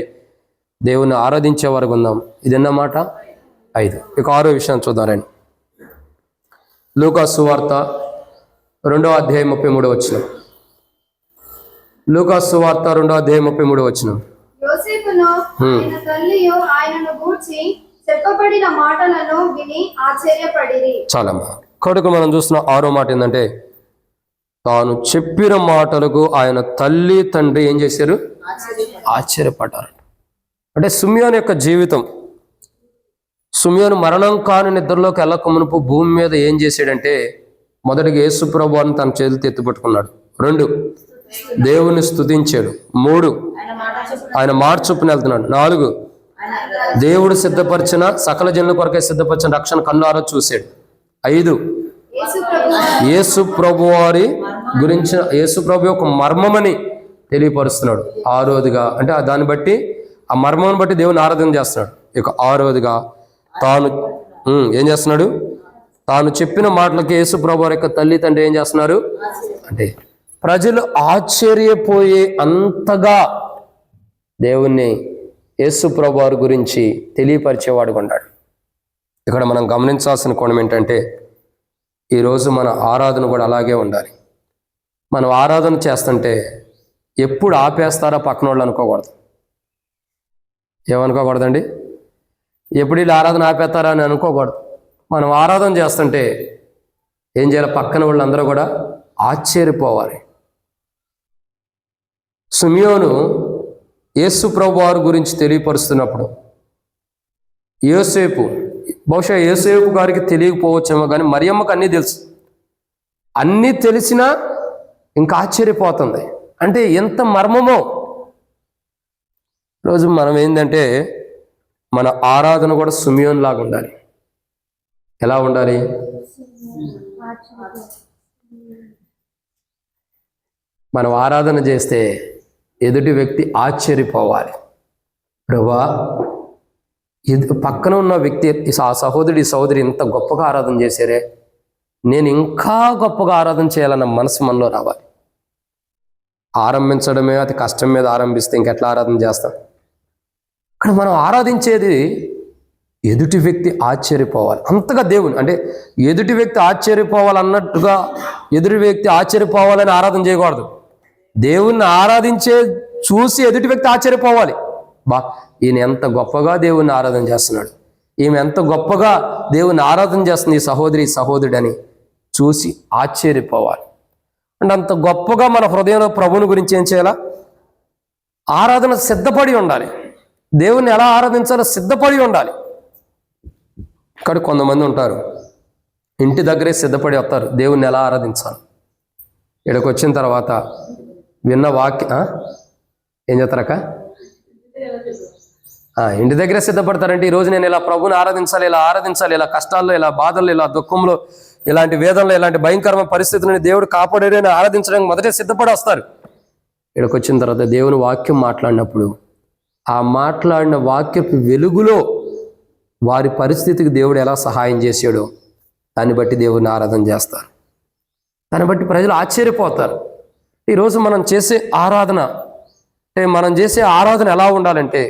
దేవుని ఆరాధించే వారికి ఉందాం. ఇదన్నమాట 5. ఇక 6వ విషయాన్ని చూద్దాం. లూకా సువార్త 2వ అధ్యాయం 33వ వచనం. లూకాసు వార్త 2:33. యోసేపును ఆయన తల్లియు ఆయనను గూర్చి చెప్పబడిన మాటలను విని ఆశ్చర్యపడిరి. చాలమ్మా. కడుకు మనం చూస్తున్న 6వ మాట ఏంటంటే, తాను చెప్పిన మాటలకు ఆయన తల్లి తండ్రి ఏం చేశారు? ఆశ్చర్యపడ్డారు. అంటే సిమియోను యొక్క జీవితం, సిమియోను మరణం కాని నిద్రలోకి వెళ్ళక మునుపు భూమి మీద ఏం చేశాడంటే, మొదటిగా యేసు ప్రభువుని తన చేతులతో ఎత్తుపట్టుకున్నాడు. 2, దేవుని స్తుతించాడు. 3, ఆయన మాట చొప్పున వెళ్తున్నాడు. 4, దేవుడు సిద్ధపరిచిన సకల జనుల కొరకే సిద్ధపరిచిన రక్షణ కన్నులారా చూశాడు. 5, యేసు ప్రభు వారి గురించిన యేసు ప్రభు యొక్క మర్మమని తెలియపరుస్తున్నాడు. 6వదిగా అంటే దాన్ని బట్టి ఆ మర్మం బట్టి దేవుని ఆరాధన చేస్తున్నాడు. ఇక 6వదిగా తాను ఏం చేస్తున్నాడు? తాను చెప్పిన మాటలకి యేసు ప్రభు వారి యొక్క తల్లి తండ్రి ఏం చేస్తున్నారు అంటే, ప్రజలు ఆశ్చర్యపోయే అంతగా దేవుణ్ణి యేసు ప్రభు వారి గురించి తెలియపరిచేవాడు ఉన్నాడు. ఇక్కడ మనం గమనించాల్సిన కోణం ఏంటంటే, ఈరోజు మన ఆరాధన కూడా అలాగే ఉండాలి. మనం ఆరాధన చేస్తుంటే ఎప్పుడు ఆపేస్తారో పక్కన వాళ్ళు అనుకోకూడదు. ఏమనుకోకూడదండి? ఎప్పుడు వీళ్ళు ఆరాధన ఆపేస్తారా అని అనుకోకూడదు. మనం ఆరాధన చేస్తుంటే ఏం చేయాలి? పక్కన వాళ్ళందరూ కూడా ఆశ్చర్యపోవాలి. సిమియోను యేసు ప్రభు వారి గురించి తెలియపరుస్తున్నప్పుడు యోసేపు, బహుశా యోసేపు గారికి తెలియకపోవచ్చేమో కానీ మరియమ్మకు అన్నీ తెలుసు. అన్నీ తెలిసినా ఇంకా ఆశ్చర్యపోతుంది. అంటే ఎంత మర్మమో. రోజు మనం ఏంటంటే, మన ఆరాధన కూడా సిమియోను లాగా ఉండాలి. ఎలా ఉండాలి? మనం ఆరాధన చేస్తే ఎదుటి వ్యక్తి ఆశ్చర్యపోవాలి. ప్రభువా, పక్కన ఉన్న వ్యక్తి, ఆ సహోదరుడు ఈ సహోదరి ఇంత గొప్పగా ఆరాధన చేశారే, నేను ఇంకా గొప్పగా ఆరాధన చేయాలన్న మనసు మనలో రావాలి. ఆరంభించడమే అతి కష్టం మీద ఆరంభిస్తే ఇంకెట్లా ఆరాధన చేస్తాం? ఇక్కడ మనం ఆరాధించేది ఎదుటి వ్యక్తి ఆశ్చర్యపోవాలి అంతగా దేవుని, అంటే ఎదుటి వ్యక్తి ఆశ్చర్యపోవాలన్నట్టుగా ఎదుటి వ్యక్తి ఆశ్చర్యపోవాలని ఆరాధన చేయకూడదు. దేవుణ్ణి ఆరాధించే చూసి ఎదుటి వ్యక్తి ఆశ్చర్యపోవాలి. ఈయన ఎంత గొప్పగా దేవుణ్ణి ఆరాధన చేస్తున్నాడు, ఈమె ఎంత గొప్పగా దేవుణ్ణి ఆరాధన చేస్తుంది ఈ సహోదరుడని చూసి ఆశ్చర్యపోవాలి. అంటే అంత గొప్పగా మన హృదయంలో ప్రభువుని గురించి ఏం చేయాలా? ఆరాధన సిద్ధపడి ఉండాలి. దేవుణ్ణి ఎలా ఆరాధించాలో సిద్ధపడి ఉండాలి. ఇక్కడ కొంతమంది ఉంటారు, ఇంటి దగ్గరే సిద్ధపడి వస్తారు దేవుణ్ణి ఎలా ఆరాధించాలి. ఇక్కడికి వచ్చిన తర్వాత విన్న ఏం చేస్తారక్క? ఇంటి దగ్గరే సిద్ధపడతారంటే, ఈరోజు నేను ఇలా ప్రభుని ఆరాధించాలి, ఇలా కష్టాల్లో, ఇలా బాధల్లో, ఇలా దుఃఖంలో, ఇలాంటి వేదనలో, ఇలాంటి భయంకరమైన పరిస్థితులను దేవుడు కాపాడేదని ఆరాధించడానికి మొదటే సిద్ధపడి వస్తారు. ఇక్కడికి వచ్చిన తర్వాత దేవుని వాక్యం మాట్లాడినప్పుడు ఆ మాట్లాడిన వాక్యపు వెలుగులో వారి పరిస్థితికి దేవుడు ఎలా సహాయం చేశాడో దాన్ని బట్టి దేవుడిని ఆరాధన చేస్తారు. దాన్ని బట్టి ప్రజలు ఆశ్చర్యపోతారు. ఈరోజు మనం చేసే ఆరాధన ఎలా ఉండాలంటే,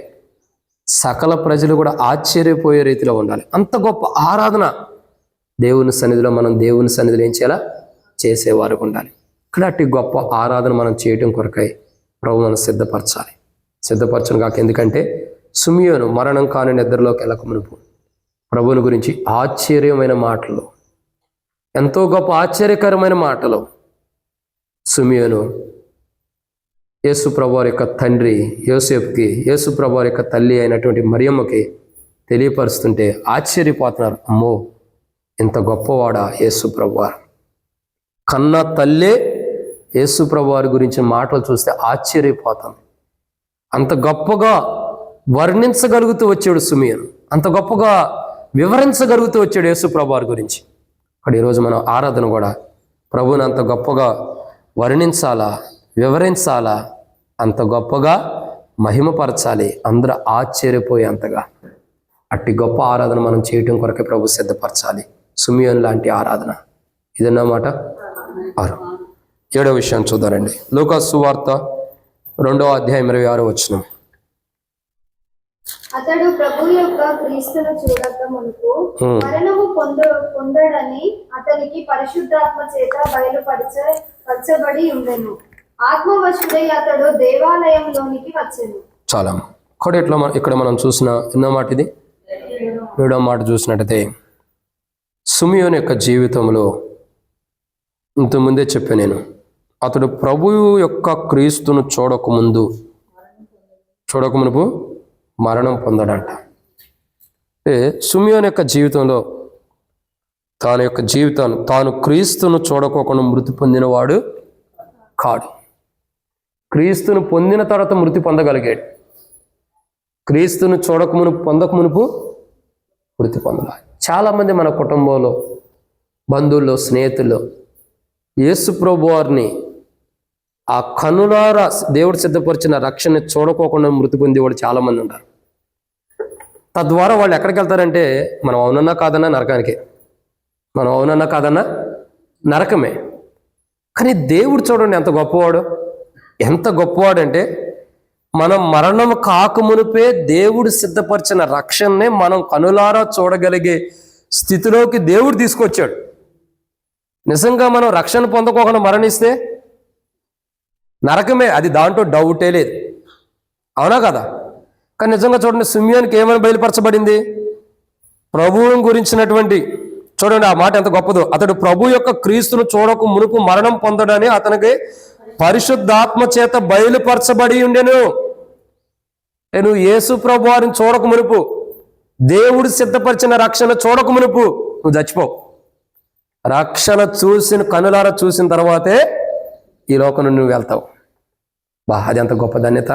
సకల ప్రజలు కూడా ఆశ్చర్యపోయే రీతిలో ఉండాలి. అంత గొప్ప ఆరాధన దేవుని సన్నిధిలో మనం దేవుని సన్నిధిలో ఏం చేయాలా? చేసేవారు ఉండాలి. ఇక్కడ అట్టి గొప్ప ఆరాధన మనం చేయటం కొరకై ప్రభు మనం సిద్ధపరచను కాక. ఎందుకంటే సిమియోను మరణం కాని నిద్రలోకి వెళ్ళక మునుపు ప్రభువుని గురించి ఆశ్చర్యమైన మాటలు, ఎంతో గొప్ప ఆశ్చర్యకరమైన మాటలు సిమియోను యేసు ప్రభువారి యొక్క తండ్రి యోసేపుకి, యేసు ప్రభువారి యొక్క తల్లి అయినటువంటి మరియమ్మకి తెలియపరుస్తుంటే ఆశ్చర్యపోతున్నారు. అమ్మో, ఇంత గొప్పవాడా యేసు ప్రభువారు! కన్న తల్లే యేసు ప్రభువారి గురించి మాటలు చూస్తే ఆశ్చర్యపోతాం. అంత గొప్పగా వర్ణించగలుగుతూ వచ్చాడు సిమియోను, అంత గొప్పగా వివరించగలుగుతూ వచ్చాడు యేసు ప్రభువారి గురించి. అక్కడ ఈరోజు మనం ఆరాధన కూడా ప్రభువుని అంత గొప్పగా వర్ణించాలా, వివరించాలా, అంత గొప్పగా మహిమపరచాలి, అందరూ ఆశ్చర్యపోయేంతగా. అట్టి గొప్ప ఆరాధన మనం చేయటం కొరకే ప్రభు సిద్ధపరచాలి. సిమియోను లాంటి ఆరాధన ఇదన్నమాట. 7వ విషయం చూద్దారండి. లూకాసు సువార్త 2:26. అతడు ప్రభు యొక్క క్రీస్తును చూడక మునుపు మరణము పొందడని అతనికి పరిశుద్ధాత్మ చేత బయలుపరచబడి ఉండెను. ఆత్మవశుడై అతడు దేవాలయంలోనికి వచ్చెను. చాలా ఇక్కడ మనం చూసిన ఎన్నో మాట ఇది 7వ మాట చూసినట్టయితే సిమియోను యొక్క జీవితంలో ఇంతకుముందే చెప్పాను నేను, అతడు ప్రభువు యొక్క క్రీస్తును చూడకమునుపు మరణం పొందాడంట. అంటే సిమియోను యొక్క జీవితంలో తాను క్రీస్తును చూడకోకుండా మృతి పొందినవాడు కాడు. క్రీస్తును పొందిన తర్వాత మృతి పొందగలిగాడు. క్రీస్తును పొందకమునుపు మృతి పొందాలి. చాలామంది మన కుటుంబంలో, బంధువుల్లో, స్నేహితుల్లో యేసు ప్రభు వారిని ఆ కనులారా దేవుడు సిద్ధపరిచిన రక్షణ చూడకోకుండా మృతి పొందేవాడు చాలామంది ఉంటారు. తద్వారా వాళ్ళు ఎక్కడికి వెళ్తారంటే మనం అవునన్నా కాదన్నా నరకానికే, మనం అవునన్నా కాదన్నా నరకమే. కానీ దేవుడు చూడండి ఎంత గొప్పవాడు అంటే మనం మరణం కాకమునిపే దేవుడు సిద్ధపరిచిన రక్షణనే మనం కనులారా చూడగలిగే స్థితిలోకి దేవుడు తీసుకొచ్చాడు. నిజంగా మనం రక్షణ పొందకోకుండా మరణిస్తే నరకమే, అది దాంట్లో డౌటే లేదు. అవునా కదా? కానీ నిజంగా చూడండి, సిమియోనుకి ఏమైనా బయలుపరచబడింది? ప్రభువుని గురించినటువంటి, చూడండి ఆ మాట ఎంత గొప్పదో. అతడు ప్రభు యొక్క క్రీస్తును చూడక మునుపు మరణం పొందడని అతనికి పరిశుద్ధాత్మ చేత బయలుపరచబడి ఉండెను. నువ్వు యేసు ప్రభు వారిని చూడక మునుపు, దేవుడు సిద్ధపరిచిన రక్షణ చూడక మునుపు నువ్వు చచ్చిపోవు. రక్షణ కనులారా చూసిన తర్వాతే ఈ లోకం నుండి నువ్వు వెళ్తావు. అది ఎంత గొప్ప ధన్యత.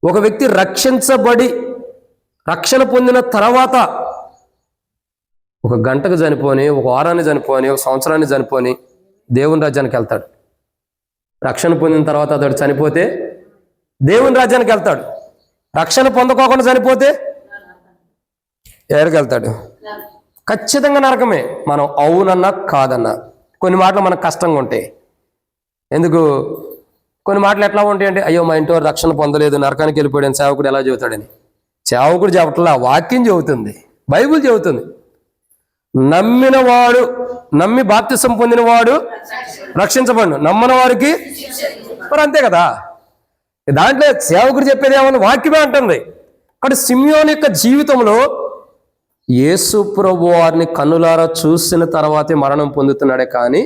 ఒక వ్యక్తి రక్షణ పొందిన తర్వాత ఒక గంటకు చనిపోని, ఒక వారాన్ని చనిపోని, ఒక సంవత్సరాన్ని చనిపోని దేవుని రాజ్యానికి వెళ్తాడు. రక్షణ పొందిన తర్వాత అతడు చనిపోతే దేవుని రాజ్యానికి వెళ్తాడు. రక్షణ పొందకోకుండా చనిపోతే ఎవరికి వెళ్తాడు? ఖచ్చితంగా నరకమే. మనం అవునన్నా కాదన్నా. కొన్ని మాటలు మనకు కష్టంగా ఉంటాయి. ఎందుకు? కొన్ని మాటలు ఎట్లా ఉంటాయి అంటే, అయ్యో మా ఇంటి వారు రక్షణ పొందలేదు, నరకానికి వెళ్ళిపోయాడు, సేవకుడు ఎలా చెబుతాడని. సేవకుడు చెప్పట్లా, వాక్యం చెబుతుంది, బైబిల్ చెబుతుంది. నమ్మి బాప్తిసం పొందినవాడు రక్షించబడు, నమ్మని వారికి మరి అంతే కదా. దాంట్లో సేవకుడు చెప్పేది ఏమన్నా వాక్యమే అంటుంది. కాబట్టి సిమియోను యొక్క జీవితంలో యేసు ప్రభు వారిని కన్నులారా చూసిన తర్వాతే మరణం పొందుతున్నాడే కానీ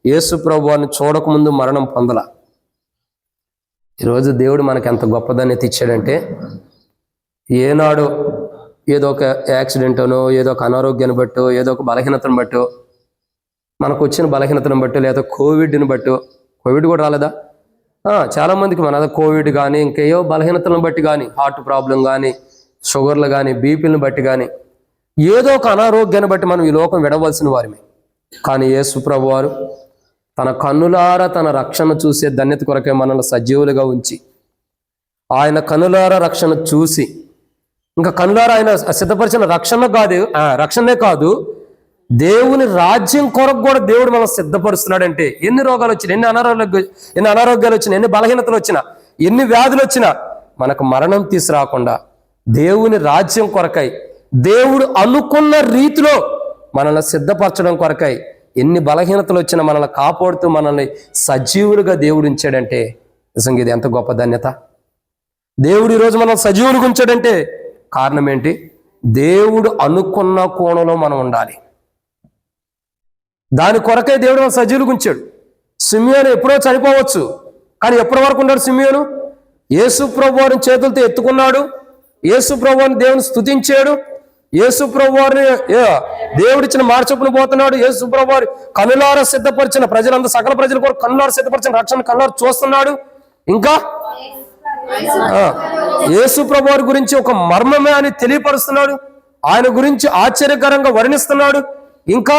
యేసు ప్రభు వారిని చూడకముందు మరణం పొందల. ఈరోజు దేవుడు మనకు ఎంత గొప్పదాన్ని ఇచ్చాడంటే, ఏనాడు ఏదో ఒక యాక్సిడెంట్ అనో, ఏదో ఒక అనారోగ్యాన్ని బట్టో, ఏదో ఒక బలహీనతను బట్టో, మనకు వచ్చిన బలహీనతను బట్టో, లేదా కోవిడ్ని బట్టో, కోవిడ్ కూడా రాలేదా? చాలామందికి మన కోవిడ్ కానీ ఇంకేయో బలహీనతలను బట్టి కానీ, హార్ట్ ప్రాబ్లం కానీ, షుగర్లు కానీ, బీపీలను బట్టి కానీ, ఏదో ఒక అనారోగ్యాన్ని బట్టి మనం ఈ లోకం విడవలసిన వారిమే. కానీ యేసు ప్రభు వారు తన కన్నులారా తన రక్షణ చూసే ధన్యత కొరకే మనల్ని సజీవులుగా ఉంచి, ఆయన కన్నులారా రక్షణ చూసి, ఇంకా కన్నులారా ఆయన సిద్ధపరిచిన రక్షణే కాదు, దేవుని రాజ్యం కొరకు కూడా దేవుడు మనం సిద్ధపరుస్తున్నాడంటే ఎన్ని రోగాలు వచ్చినా, ఎన్ని అనారోగ్యాలు వచ్చినా, ఎన్ని బలహీనతలు వచ్చినా, ఎన్ని వ్యాధులు వచ్చినా మనకు మరణం తీసుకురాకుండా దేవుని రాజ్యం కొరకై దేవుడు అనుకున్న రీతిలో మనల్ని సిద్ధపరచడం కొరకై ఎన్ని బలహీనతలు వచ్చినా మనల్ని కాపాడుతూ మనల్ని సజీవులుగా దేవుడు ఉంచాడంటే నిజంగా ఇది ఎంత గొప్ప ధన్యత. దేవుడు ఈరోజు మనం సజీవులుగా ఉంచాడంటే కారణం ఏంటి? దేవుడు అనుకున్న కోణంలో మనం ఉండాలి. దాని కొరకై దేవుడు మన సజీవులుగా ఉంచాడు. సిమియోను ఎప్పుడో చనిపోవచ్చు, కానీ ఎప్పటి వరకు ఉన్నాడు సిమియోను? యేసు ప్రభు వారిని చేతులతో ఎత్తుకున్నాడు, యేసు ప్రభు వారిని దేవుని స్తుతించాడు, యేసు ప్రభు వారిని దేవుడిచ్చిన మాట చొప్పున పోతున్నాడు. యేసు ప్రభు వారి కనులారా సిద్ధపరిచిన ప్రజలందరూ, సకల ప్రజలు కూడా కనులారా సిద్ధపరిచిన రక్షణ కనులారా చూస్తున్నాడు. ఇంకా యేసు ప్రభు వారి గురించి ఒక మర్మమే అని తెలియపరుస్తున్నాడు, ఆయన గురించి ఆశ్చర్యకరంగా వర్ణిస్తున్నాడు. ఇంకా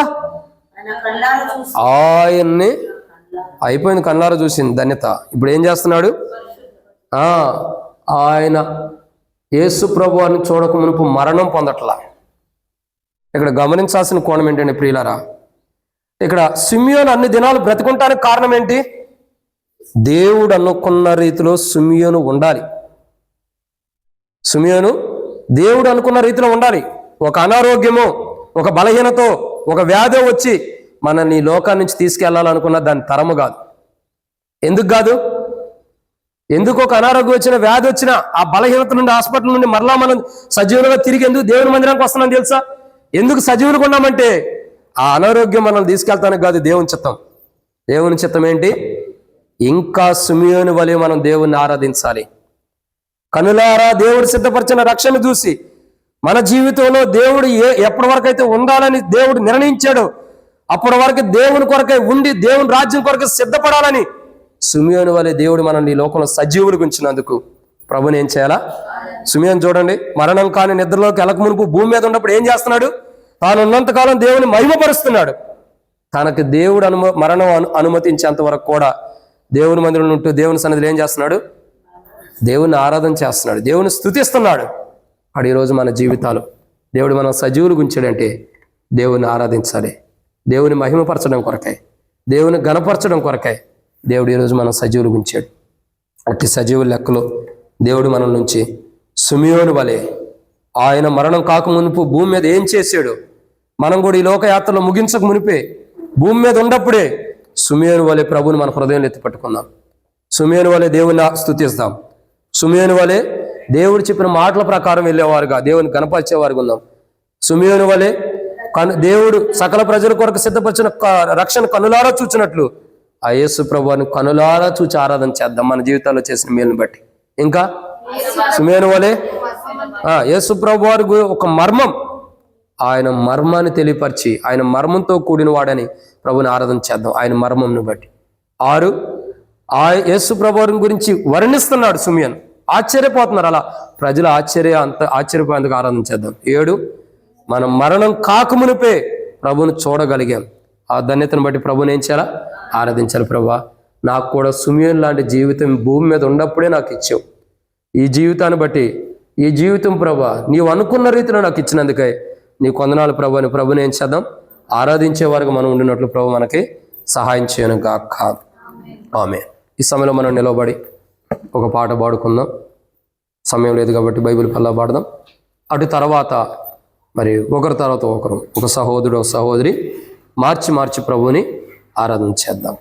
ఆయన్ని అయిపోయింది, కళ్ళారా చూసింది ధన్యత. ఇప్పుడు ఏం చేస్తున్నాడు? ఆయన యేసు ప్రభు వారిని చూడక మునుపు మరణం పొందట్లా. ఇక్కడ గమనించాల్సిన కోణం ఏంటంటే ప్రియులారా, ఇక్కడ సిమియోను అన్ని దినాలు బ్రతికుంటానికి కారణం ఏంటి? దేవుడు అనుకున్న రీతిలో సిమియోను ఉండాలి. సిమియోను దేవుడు అనుకున్న రీతిలో ఉండాలి. ఒక అనారోగ్యమో, ఒక బలహీనతో, ఒక వ్యాధి వచ్చి మనల్ని లోకాన్ని నుంచి తీసుకెళ్లాలనుకున్న దాని తరము కాదు. ఎందుకు కాదు? ఎందుకు ఒక అనారోగ్యం వచ్చిన, వ్యాధి వచ్చినా, ఆ బలహీనత నుండి, హాస్పిటల్ నుండి మరలా మనం సజీవులుగా తిరిగి ఎందుకు దేవుని మందిరానికి వస్తున్నాం తెలుసా? ఎందుకు సజీవులుగా ఉన్నామంటే ఆ అనారోగ్యం మనల్ని తీసుకెళ్తానికి కాదు, దేవుని చిత్తం. దేవుని చిత్తం ఏంటి? ఇంకా సిమియోను వలె మనం దేవుణ్ణి ఆరాధించాలి. కనులారా దేవుడు సిద్ధపరిచిన రక్షణ చూసి మన జీవితంలో దేవుడు ఎప్పటి వరకు అయితే ఉండాలని దేవుడు నిర్ణయించాడో అప్పటి వరకు దేవుని కొరకై ఉండి దేవుని రాజ్యం కొరకు సిద్ధపడాలని సిమియోను వలె దేవుడు మనల్ని ఈ లోకంలో సజీవులు ఉంచినందుకు ప్రభుని ఏం చేయాలా? సిమియోను చూడండి, మరణం కాని నిద్రలోకి వెళ్ళక మునుపు భూమి మీద ఉన్నప్పుడు ఏం చేస్తున్నాడు? తాను ఉన్నంతకాలం దేవుని మహిమపరుస్తున్నాడు. తనకు దేవుడు మరణం అనుమతించేంత వరకు కూడా దేవుని మందిరంలో ఉంటూ దేవుని సన్నిధిలో ఏం చేస్తున్నాడు? దేవుని ఆరాధన చేస్తున్నాడు, దేవుని స్తుతిస్తున్నాడు. అడు ఈరోజు మన జీవితాలు దేవుడు మనం సజీవులు ఉంచాడంటే దేవుని ఆరాధించాలి. దేవుని మహిమపరచడం కొరకై, దేవుని గణపరచడం కొరకై దేవుడు ఈరోజు మనం సజీవులు ఉంచాడు. అట్టి సజీవుల లెక్కలో దేవుడు మన నుంచి సిమియోను వలె ఆయన మరణం కాక మునుపు భూమి మీద ఏం చేశాడు, మనం కూడా ఈ లోకయాత్రలో ముగించక మునిపే భూమి మీద ఉన్నప్పుడే సిమియోను వలె ప్రభువుని మన హృదయంలో ఎత్తిపట్టుకుందాం. సిమియోను వలె దేవుని స్తుతిస్తాం. సిమియోను వలె దేవుడు చెప్పిన మాటల ప్రకారం వెళ్ళేవారుగా దేవుని గణపరిచేవారుగా ఉందాం. సిమియోను వలె దేవుడు సకల ప్రజల కొరకు సిద్ధపరిచిన రక్షణ కనులారా చూచినట్లు ఆ యేసు ప్రభువుని కనులారా చూచి ఆరాధన చేద్దాం మన జీవితాల్లో చేసిన మేలుని బట్టి. ఇంకా సిమియోను వలె యేసు ప్రభువారి ఒక మర్మం, ఆయన మర్మాన్ని తెలియపరిచి ఆయన మర్మంతో కూడిన వాడని ప్రభుని ఆరాధన చేద్దాం ఆయన మర్మంను బట్టి. 6 ఆ యేసు ప్రభువారి గురించి వర్ణిస్తున్నాడు సిమియోను. ఆశ్చర్యపోతున్నారు, అలా ప్రజలు ఆశ్చర్యపోయేందుకు ఆరాధన చేద్దాం. 7 మనం మరణం కాకమునిపే ప్రభుని చూడగలిగాం. ఆ ధన్యతను బట్టి ప్రభుని ఏం చేయాలా? ఆరాధించాలి. ప్రభువా, నాకు కూడా సిమియోను లాంటి జీవితం భూమి మీద ఉన్నప్పుడే నాకు ఇచ్చావు. ఈ జీవితాన్ని బట్టి ఈ జీవితం ప్రభువా నీవు అనుకున్న రీతిలో నాకు ఇచ్చినందుకే నీ కొందనాలు ప్రభు అని ప్రభుని ఏం చేద్దాం? ఆరాధించే వారికి మనం ఉండినట్లు ప్రభు మనకి సహాయం చేయను గాక. ఆమేన్. ఈ సమయంలో మనం నిలబడి ఒక పాట పాడుకుందాం. సమయం లేదు కాబట్టి బైబిల్ పల్లా పాడదాం. అటు తర్వాత మరి ఒకరి తర్వాత ఒకరు, ఒక సహోదరుడు ఒక సహోదరి మార్చి ప్రభువుని ఆరాధన చేద్దాం.